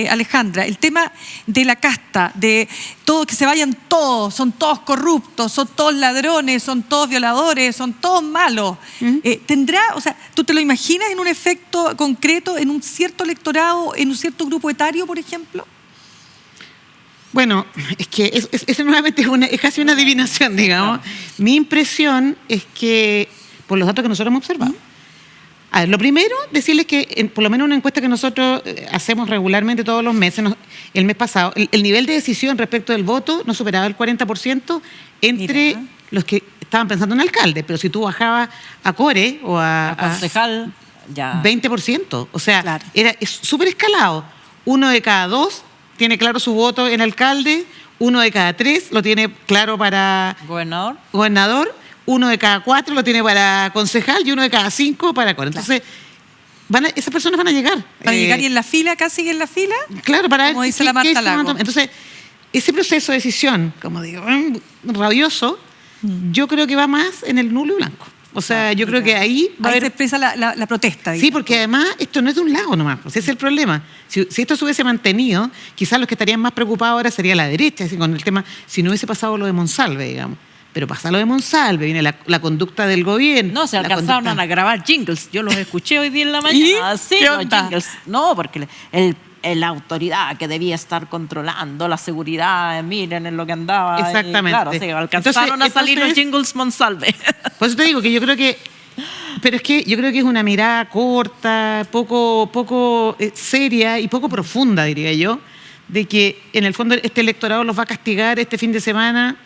Alejandra, el tema de la casta, de todo, que se vayan todos, son todos corruptos, son todos ladrones, son todos violadores, son todos malos, ¿tendrá, o sea, tú te lo imaginas en un efecto concreto, en un cierto electorado, en un cierto grupo etario, por ejemplo? Bueno, es que eso nuevamente es casi una adivinación, digamos. Mi impresión es que, por los datos que nosotros hemos observado, a ver, lo primero, decirles que por lo menos una encuesta que nosotros hacemos regularmente todos los meses, el mes pasado, el nivel de decisión respecto del voto no superaba el 40% entre los que estaban pensando en alcalde, pero si tú bajabas a core o a concejal, ya 20%. O sea, es súper escalado. 1 de cada 2 tiene claro su voto en alcalde, 1 de cada 3 lo tiene claro para gobernador, 1 de cada 4 lo tiene para concejal y 1 de cada 5 para core. Entonces, esas personas van a llegar. ¿Van a llegar y en la fila, casi en la fila? Claro, para ver. Como dice la Marta Lago. Entonces, ese proceso de decisión, como digo, rabioso, yo creo que va más en el nulo y blanco. O sea, yo creo que ahí va a haber... se expresa la protesta. Sí, porque además esto no es de un lado nomás, ese es el problema. Si esto se hubiese mantenido, quizás los que estarían más preocupados ahora sería la derecha, es decir, con el tema, si no hubiese pasado lo de Monsalve, digamos. Pero pasa lo de Monsalve, viene la conducta del gobierno. No, se alcanzaron a grabar jingles. Yo los escuché hoy día en la mañana. Sí, los jingles. No, porque la autoridad que debía estar controlando la seguridad, miren en lo que andaba. Exactamente. Claro, sí, alcanzaron a salir los jingles Monsalve. Por eso te digo que yo creo que... Pero es que yo creo que es una mirada corta, poco seria y poco profunda, diría yo, de que en el fondo este electorado los va a castigar este fin de semana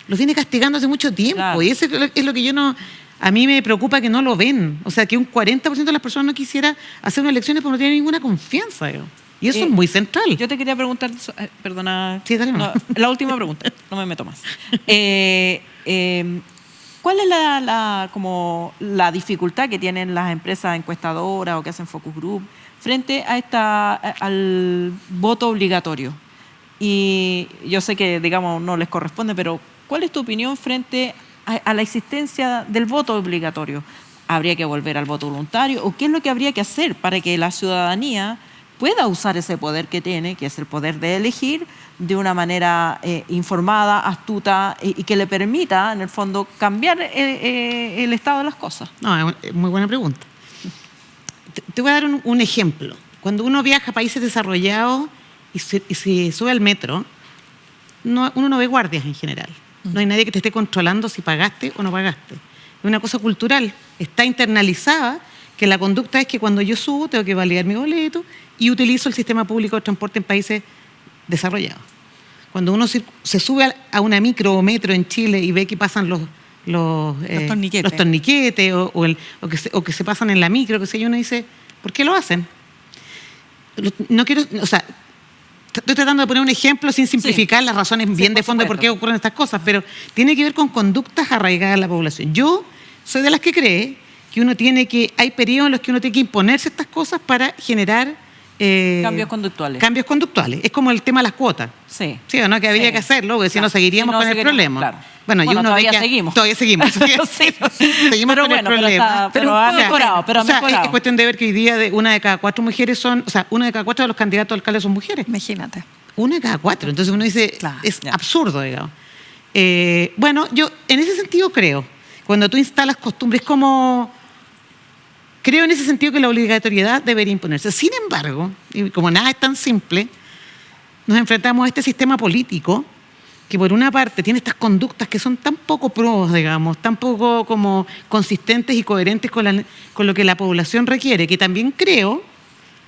los viene castigando hace mucho tiempo. Claro. Y eso es lo que yo no... A mí me preocupa que no lo ven. O sea, que un 40% de las personas no quisiera hacer unas elecciones porque no tienen ninguna confianza. Y eso es muy central. Yo te quería preguntar, perdona, Sí, dale, no, la última pregunta, no me meto más. ¿Cuál es como la dificultad que tienen las empresas encuestadoras o que hacen focus group frente a al voto obligatorio? Y yo sé que, digamos, no les corresponde, pero ¿cuál es tu opinión frente a la existencia del voto obligatorio? ¿Habría que volver al voto voluntario? ¿O qué es lo que habría que hacer para que la ciudadanía pueda usar ese poder que tiene, que es el poder de elegir, de una manera informada, astuta y que le permita, en el fondo, cambiar el estado de las cosas? No, es muy buena pregunta. Te voy a dar un ejemplo. Cuando uno viaja a países desarrollados y se sube al metro, uno no ve guardias en general. No hay nadie que te esté controlando si pagaste o no pagaste. Es una cosa cultural. Está internalizada que la conducta es que cuando yo subo tengo que validar mi boleto y utilizo el sistema público de transporte en países desarrollados. Cuando uno se sube a una micro o metro en Chile y ve que pasan los torniquetes o que se pasan en la micro, que sé yo, uno dice, ¿por qué lo hacen? No quiero, o sea, estoy tratando de poner un ejemplo sin simplificar las razones bien de fondo de por qué ocurren estas cosas, pero tiene que ver con conductas arraigadas en la población. Yo soy de las que cree que hay periodos en los que uno tiene que imponerse estas cosas para generar cambios conductuales. Cambios conductuales. Es como el tema de las cuotas. Sí. Sí, ¿o no? Que habría que hacerlo, porque si no seguiríamos con el problema. Claro. Bueno, y uno todavía ve que seguimos. Todavía seguimos. Seguimos con el problema. Pero ha mejorado. Es cuestión de ver que hoy día una de cada 4 mujeres una de cada 4 de los candidatos a alcaldes son mujeres. Imagínate. Una de cada 4. Entonces uno dice, es absurdo, digamos. Bueno, yo en ese sentido creo. Cuando tú instalas costumbres creo en ese sentido que la obligatoriedad debería imponerse. Sin embargo, y como nada es tan simple, nos enfrentamos a este sistema político que por una parte tiene estas conductas que son tan poco probas, digamos, tan poco como consistentes y coherentes con lo que la población requiere, que también creo,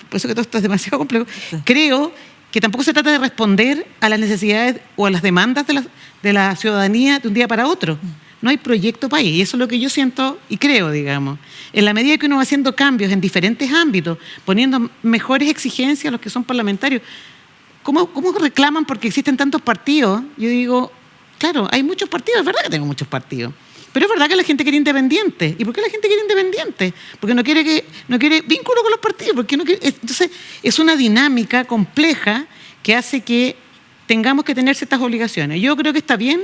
por eso que todo esto es demasiado complejo, creo que tampoco se trata de responder a las necesidades o a las demandas de la ciudadanía de un día para otro. No hay proyecto país, y eso es lo que yo siento y creo, digamos. En la medida que uno va haciendo cambios en diferentes ámbitos, poniendo mejores exigencias a los que son parlamentarios, ¿cómo reclaman porque existen tantos partidos? Yo digo, claro, hay muchos partidos, es verdad que tengo muchos partidos, pero es verdad que la gente quiere independiente. ¿Y por qué la gente quiere independiente? Porque no quiere vínculo con los partidos, porque no quiere, entonces es una dinámica compleja que hace que tengamos que tener ciertas obligaciones. Yo creo que está bien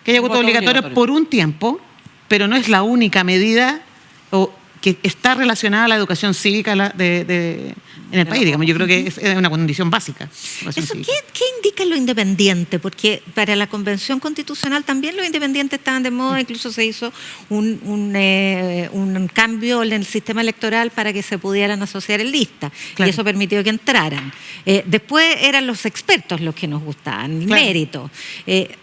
que haya voto obligatorio por un tiempo, pero no es la única medida que está relacionada a la educación cívica en el país. Digamos, yo creo que es una condición básica. ¿Eso qué indica lo independiente? Porque para la Convención Constitucional también los independientes estaban de moda, incluso se hizo un cambio en el sistema electoral para que se pudieran asociar en lista, y eso permitió que entraran. Después eran los expertos los que nos gustaban, el mérito.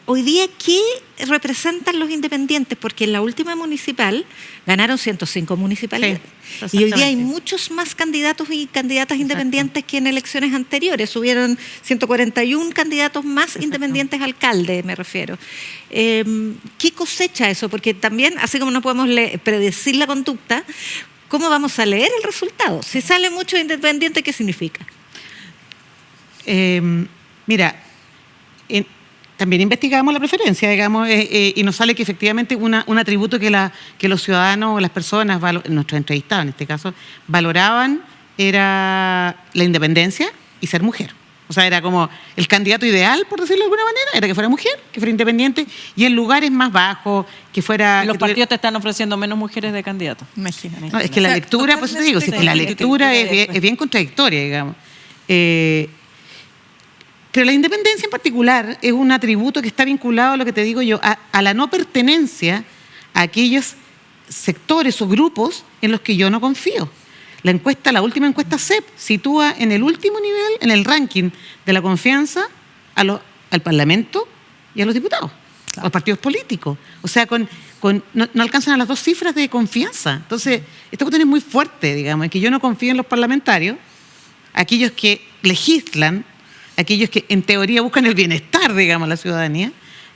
Hoy día, ¿qué representan los independientes? Porque en la última municipal ganaron 105 municipalidades. Sí, y hoy día hay muchos más candidatos y candidatas independientes que en elecciones anteriores. Subieron 141 candidatos más independientes alcaldes, me refiero. ¿Qué cosecha eso? Porque también, así como no podemos predecir la conducta, ¿cómo vamos a leer el resultado? Si sale mucho independiente, ¿qué significa? Mira, también investigamos la preferencia, digamos, y nos sale que efectivamente un atributo que los ciudadanos o las personas, nuestros entrevistados en este caso, valoraban era la independencia y ser mujer. O sea, era como el candidato ideal, por decirlo de alguna manera, era que fuera mujer, que fuera independiente, y en lugares más bajos, que fuera... Los partidos te están ofreciendo menos mujeres de candidatos. Imagínate. No, es que la lectura, pues te digo, la lectura es bien contradictoria, digamos. Pero la independencia en particular es un atributo que está vinculado a lo que te digo yo, a la no pertenencia a aquellos sectores o grupos en los que yo no confío. La última encuesta CEP sitúa en el último nivel, en el ranking de la confianza, al Parlamento y a los diputados, a los partidos políticos. O sea, no alcanzan a las 2 cifras de confianza. Entonces, esta cuestión es muy fuerte, digamos, en que yo no confío en los parlamentarios, aquellos que legislan, aquellos que en teoría buscan el bienestar, digamos, a la ciudadanía,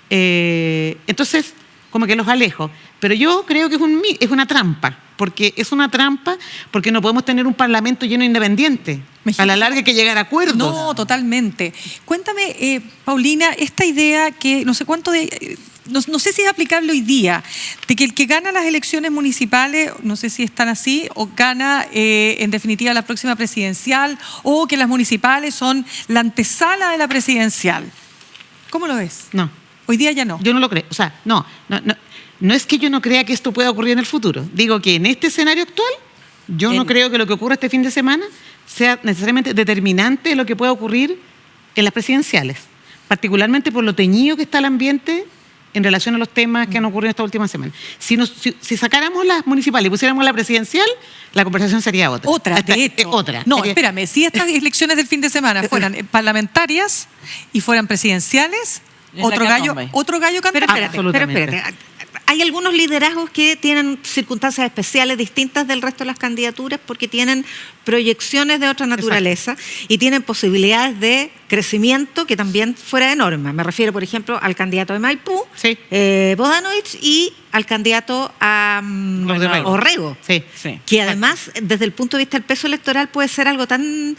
Entonces, como que los alejo. Pero yo creo que es una trampa. Es una trampa porque no podemos tener un parlamento lleno de independientes. A la larga hay que llegar a acuerdos. No, totalmente. Cuéntame, Paulina, esta idea que no sé cuánto de... No sé si es aplicable hoy día, de que el que gana las elecciones municipales, no sé si están así, o gana en definitiva la próxima presidencial, o que las municipales son la antesala de la presidencial. ¿Cómo lo ves? No. Hoy día ya no. Yo no lo creo. O sea, no es que yo no crea que esto pueda ocurrir en el futuro. Digo que en este escenario actual, yo no creo que lo que ocurra este fin de semana sea necesariamente determinante de lo que pueda ocurrir en las presidenciales, particularmente por lo teñido que está el ambiente en relación a los temas que han ocurrido esta última semana. Si sacáramos las municipales y pusiéramos la presidencial, la conversación sería otra. Otra. No, espérame, si estas elecciones del fin de semana fueran parlamentarias y fueran presidenciales, otro gallo cantante. Pero espérate. Hay algunos liderazgos que tienen circunstancias especiales distintas del resto de las candidaturas porque tienen proyecciones de otra naturaleza. Exacto. Y tienen posibilidades de crecimiento que también fuera de norma. Me refiero, por ejemplo, al candidato de Maipú, Bodanovich, y al candidato a Orrego, que además, desde el punto de vista del peso electoral, puede ser algo tan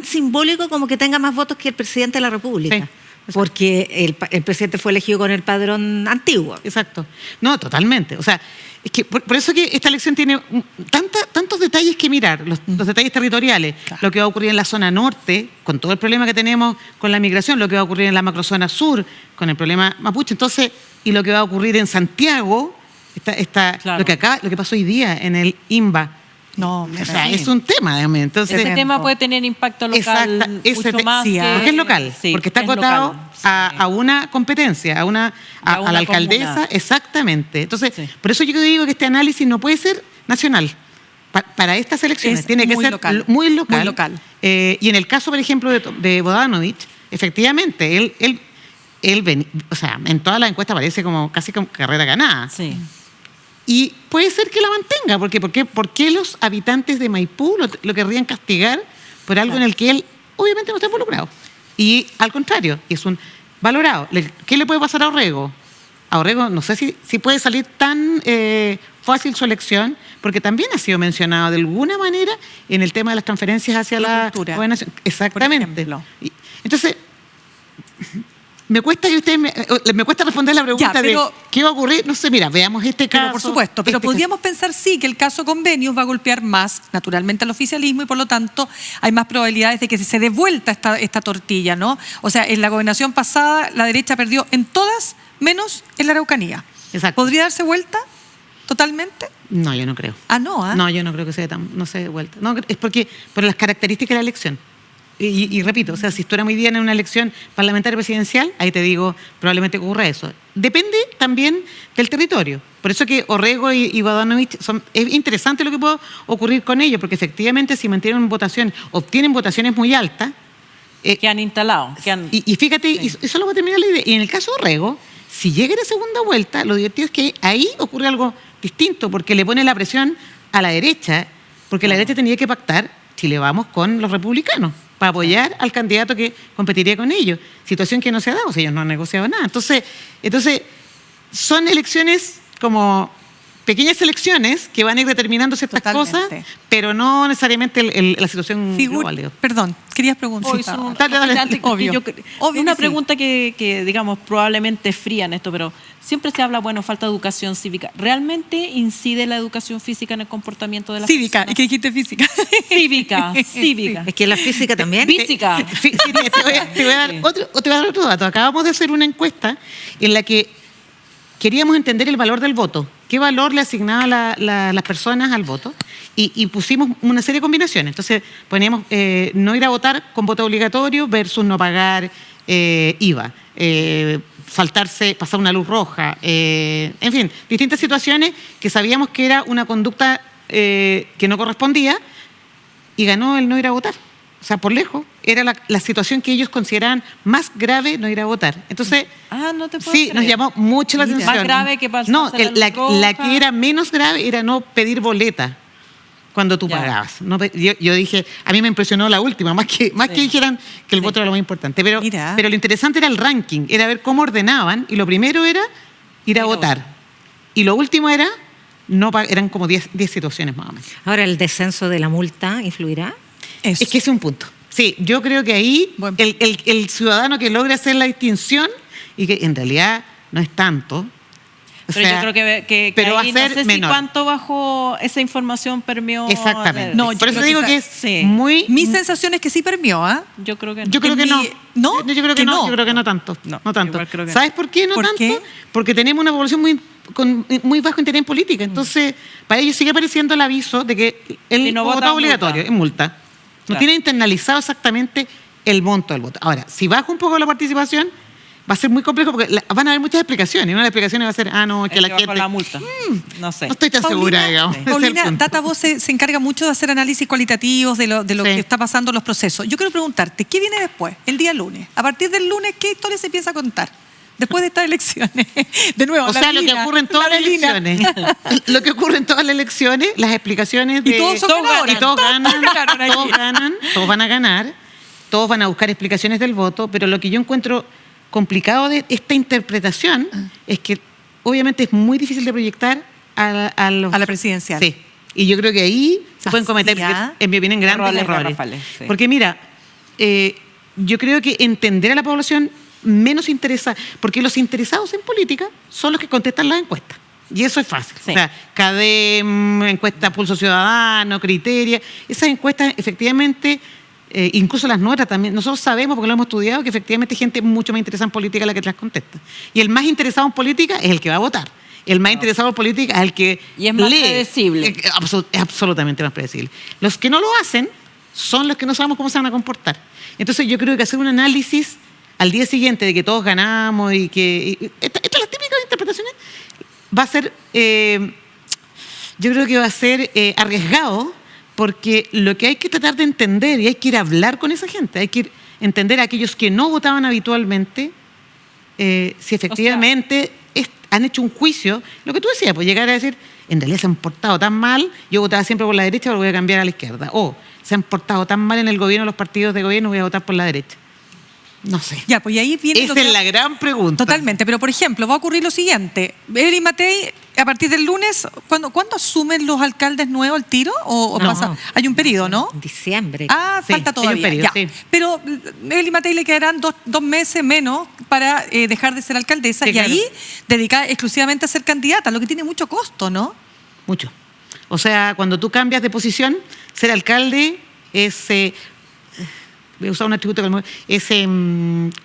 simbólico como que tenga más votos que el presidente de la República. Sí. Porque el presidente fue elegido con el padrón antiguo. Exacto. No, totalmente. O sea, es que por eso que esta elección tiene tantos detalles que mirar, los detalles territoriales, lo que va a ocurrir en la zona norte, con todo el problema que tenemos con la migración, lo que va a ocurrir en la macrozona sur, con el problema mapuche, entonces, y lo que va a ocurrir en Santiago, lo que pasó hoy día en el INBA. No, o sea, es un tema también. Entonces, ese tema puede tener impacto local mucho más porque es local, porque está acotado a una competencia, a la alcaldesa, comuna. Exactamente. Entonces, por eso yo digo que este análisis no puede ser nacional. Para estas elecciones tiene que ser muy local. Y en el caso, por ejemplo, de Bodanovich, efectivamente, él o sea, en todas las encuestas parece casi como carrera ganada. Sí. Y puede ser que la mantenga, porque ¿por qué los habitantes de Maipú lo querrían castigar por algo en el que él obviamente no está involucrado? Y al contrario, es un valorado. ¿Qué le puede pasar a Orrego? A Orrego no sé si puede salir tan fácil su elección, porque también ha sido mencionado de alguna manera en el tema de las transferencias hacia la gobernación. Exactamente. Entonces, me cuesta responder la pregunta de qué va a ocurrir. No sé, mira, veamos este caso. Pero por supuesto, pero podríamos pensar que el caso Convenios va a golpear más naturalmente al oficialismo y por lo tanto hay más probabilidades de que se dé vuelta esta tortilla, ¿no? O sea, en la gobernación pasada la derecha perdió en todas menos en la Araucanía. Exacto. ¿Podría darse vuelta totalmente? No, yo no creo. No, yo no creo que no se dé vuelta. No, es por las características de la elección. Y repito, o sea, si estuviera muy bien en una elección parlamentaria presidencial, ahí te digo, probablemente ocurra eso. Depende también del territorio. Por eso que Orrego y Bodanovich es interesante lo que puede ocurrir con ellos, porque efectivamente si obtienen votaciones muy altas, que han instalado. Y fíjate, y solo voy a terminar la idea. Y en el caso de Orrego, si llega a la segunda vuelta, lo divertido es que ahí ocurre algo distinto, porque le pone la presión a la derecha, porque la derecha tendría que pactar, si le vamos, con los republicanos, para apoyar al candidato que competiría con ellos. Situación que no se ha dado, ellos no han negociado nada. Entonces son elecciones como pequeñas elecciones que van a ir determinando ciertas cosas, pero no necesariamente la situación global. Perdón, querías preguntar. Una pregunta que digamos, probablemente es fría en esto, pero siempre se habla, falta educación cívica. ¿Realmente incide la educación física en el comportamiento de las personas? ¿Qué dijiste física? Cívica. Es que la física también. Física. Te voy a dar otro dato. Acabamos de hacer una encuesta en la que queríamos entender el valor del voto. ¿Qué valor le asignaba las personas al voto? Y pusimos una serie de combinaciones. Entonces poníamos no ir a votar con voto obligatorio versus no pagar IVA, pasar una luz roja, en fin, distintas situaciones que sabíamos que era una conducta que no correspondía y ganó el no ir a votar. O sea, por lejos, era la situación que ellos consideraban más grave no ir a votar. Entonces, nos llamó mucho la atención. ¿Más grave que pasar la que era menos grave era no pedir boleta. cuando tú pagabas. No, yo dije, a mí me impresionó la última, más que dijeran que el voto era lo más importante. Pero lo interesante era el ranking, era ver cómo ordenaban, y lo primero era ir a votar. Y lo último era, eran como 10 situaciones más o menos. Ahora, ¿el descenso de la multa influirá? Es que ese es un punto. Sí, yo creo que ahí el ciudadano que logra hacer la distinción, y que en realidad no es tanto. Pero yo creo que pero ahí va a ser no sé menor. si cuánto bajo esa información permeó. Exactamente. No, por eso digo que es sí. muy... Mi sensación es que sí permeó, ¿ah? Yo creo que no. Yo creo que no. ¿No? Yo creo que no. Yo creo que no tanto. No tanto. Creo que ¿Sabes por qué no ¿Por tanto? qué? Porque tenemos una población con muy bajo interés en política. Entonces, para ellos sigue apareciendo el aviso de que el no voto vota, obligatorio es multa. No Claro. tiene internalizado exactamente el monto del voto. Ahora, si baja un poco la participación, va a ser muy complejo porque van a haber muchas explicaciones. Y una de las explicaciones va a ser, que la gente... con la multa. No sé. No estoy tan segura, digamos. Ese es el Paulina, punto. DataVoz se encarga mucho de hacer análisis cualitativos de lo que está pasando en los procesos. Yo quiero preguntarte, ¿qué viene después? El día lunes. A partir del lunes, ¿qué historia se empieza a contar? Después de estas elecciones. De nuevo, O sea, lo que ocurre en todas las elecciones. Lo que ocurre en todas las elecciones, las explicaciones de... Y todos son ganadores. Y todos ganan, aquí. todos ganan, todos van a ganar, todos van a buscar explicaciones del voto, pero lo que yo encuentro complicado de esta interpretación es que obviamente es muy difícil de proyectar a la presidencial. Sí. Y yo creo que ahí se pueden cometer, en mi opinión, grandes errores. Sí. Porque mira, yo creo que entender a la población menos interesa, porque los interesados en política son los que contestan las encuestas. Y eso es fácil. Sí. O sea, CADEM, encuesta Pulso Ciudadano, Criteria, esas encuestas efectivamente, incluso las nuestras también, nosotros sabemos, porque lo hemos estudiado, que efectivamente hay gente mucho más interesada en política la que las contesta. Y el más interesado en política es el que va a votar. El más interesado en política es el que Y es más lee. predecible. Es absolutamente más predecible. Los que no lo hacen son los que no sabemos cómo se van a comportar. Entonces yo creo que hacer un análisis al día siguiente de que todos ganamos y que... Estas las típicas interpretaciones va a ser... yo creo que va a ser arriesgado, porque lo que hay que tratar de entender, y hay que ir a hablar con esa gente, hay que entender a aquellos que no votaban habitualmente, si efectivamente han hecho un juicio, lo que tú decías, pues llegar a decir, en realidad se han portado tan mal, yo votaba siempre por la derecha, ahora voy a cambiar a la izquierda. O se han portado tan mal en el gobierno, los partidos de gobierno, voy a votar por la derecha. No sé. Ya, pues y ahí viene Esa es la gran pregunta. Totalmente, pero por ejemplo, va a ocurrir lo siguiente. Evelyn Matei, a partir del lunes, ¿cuándo asumen los alcaldes nuevos al tiro? ¿O No. pasa? Hay un periodo, ¿no? Diciembre. Ah, Sí, falta hay todavía. un periodo, ya. sí. Pero Evelyn Matei le quedarán dos meses menos para dejar de ser alcaldesa, Sí, y claro. ahí dedicada exclusivamente a ser candidata, lo que tiene mucho costo, ¿no? Mucho. O sea, cuando tú cambias de posición, ser alcalde es... voy a usar un atributo que es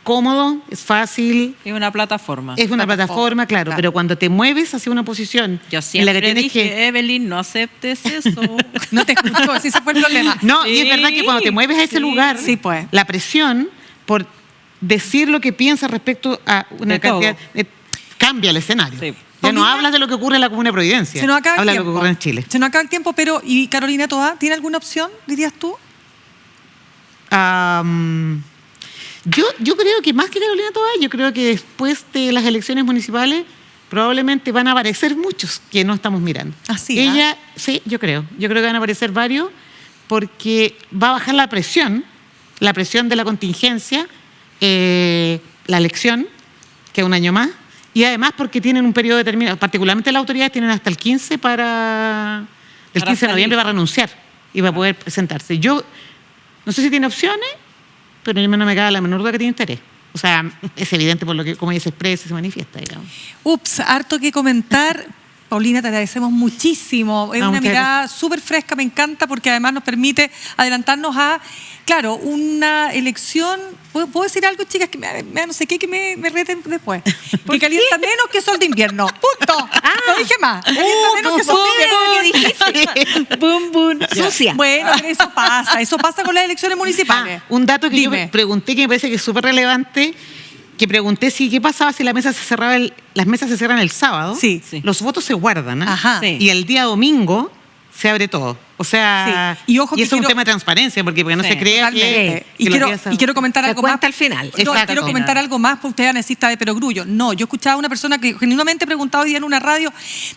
cómodo, es fácil. Es una plataforma. Es una plataforma, claro, pero cuando te mueves hacia una posición Yo en siempre la que tienes dije, que... Evelyn, no aceptes eso. No te escucho, así se fue el problema. No, y Sí, es verdad que cuando te mueves a ese sí. lugar, Sí, pues. la presión por decir lo que piensas respecto a una De cantidad... todo. cambia el escenario. Sí. Ya no Paulina, hablas de lo que ocurre en la Comuna de Providencia. Se nos acaba el Habla de tiempo. lo que ocurre en Chile. Se nos acaba el tiempo, pero ¿y Carolina Toá tiene alguna opción, dirías tú? Yo creo que más que Carolina Toá, yo creo que después de las elecciones municipales probablemente van a aparecer muchos que no estamos mirando. Así, Ella, sí, yo creo que van a aparecer varios, porque va a bajar la presión de la contingencia, la elección, que es un año más, y además porque tienen un periodo determinado, particularmente las autoridades tienen hasta el 15 del Para 15 de salir. noviembre para renunciar y va a poder presentarse. Yo no sé si tiene opciones, pero no me cabe la menor duda que tiene interés. O sea, es evidente por lo que como ella se expresa y se manifiesta, digamos. Ups, harto que comentar. Paulina, te agradecemos muchísimo. Es No, una muchas mirada súper fresca, me encanta, porque además nos permite adelantarnos a, claro, una elección. ¿Puedo decir algo, chicas? Que no sé qué, que me reten después. Que calienta menos que sol de invierno. ¡Punto! No dije más. Calienta menos que sol de invierno. Bum, bum. Sucia. Bueno, pero eso pasa con las elecciones municipales. Un dato que Dime. yo pregunté, que me parece que es súper relevante, que pregunté qué pasaba si las mesas se cierran el sábado. Sí. Los votos se guardan, ¿eh? Ajá. Sí. Y el día domingo se abre todo. O sea, Sí. Y ojo que eso es un quiero- tema de transparencia, porque no Sí, se crea totalmente. que Y los quiero, días y quiero comentar Se algo más. cuenta al final. No, Exacto. quiero comentar algo más, porque usted necesita de perogrullo. No, yo escuchaba a una persona que genuinamente preguntaba hoy día en una radio,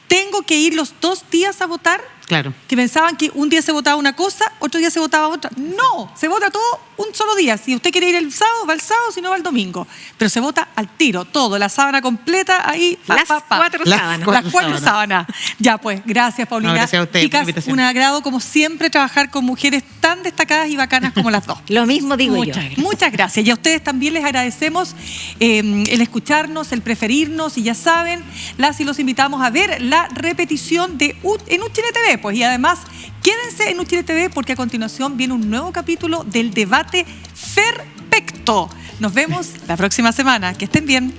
¿tengo que ir los 2 días a votar? Claro. Que pensaban que un día se votaba una cosa, otro día se votaba otra. No, se vota todo un solo día. Si usted quiere ir el sábado, va el sábado, si no va el domingo. Pero se vota al tiro, todo, la sábana completa, ahí. Las 4 sábanas. Las 4 sábanas. Ya pues, gracias Paulina. No, gracias a usted por la Chicas, invitación. un agrado como siempre trabajar con mujeres tan destacadas y bacanas como las dos. Lo mismo digo yo. Muchas gracias. Y a ustedes también les agradecemos el escucharnos, el preferirnos. Y ya saben, las y los invitamos a ver la repetición de en Uchile TV. Pues, y además, quédense en Uchile TV porque a continuación viene un nuevo capítulo del debate perfecto. Nos vemos la próxima semana. Que estén bien.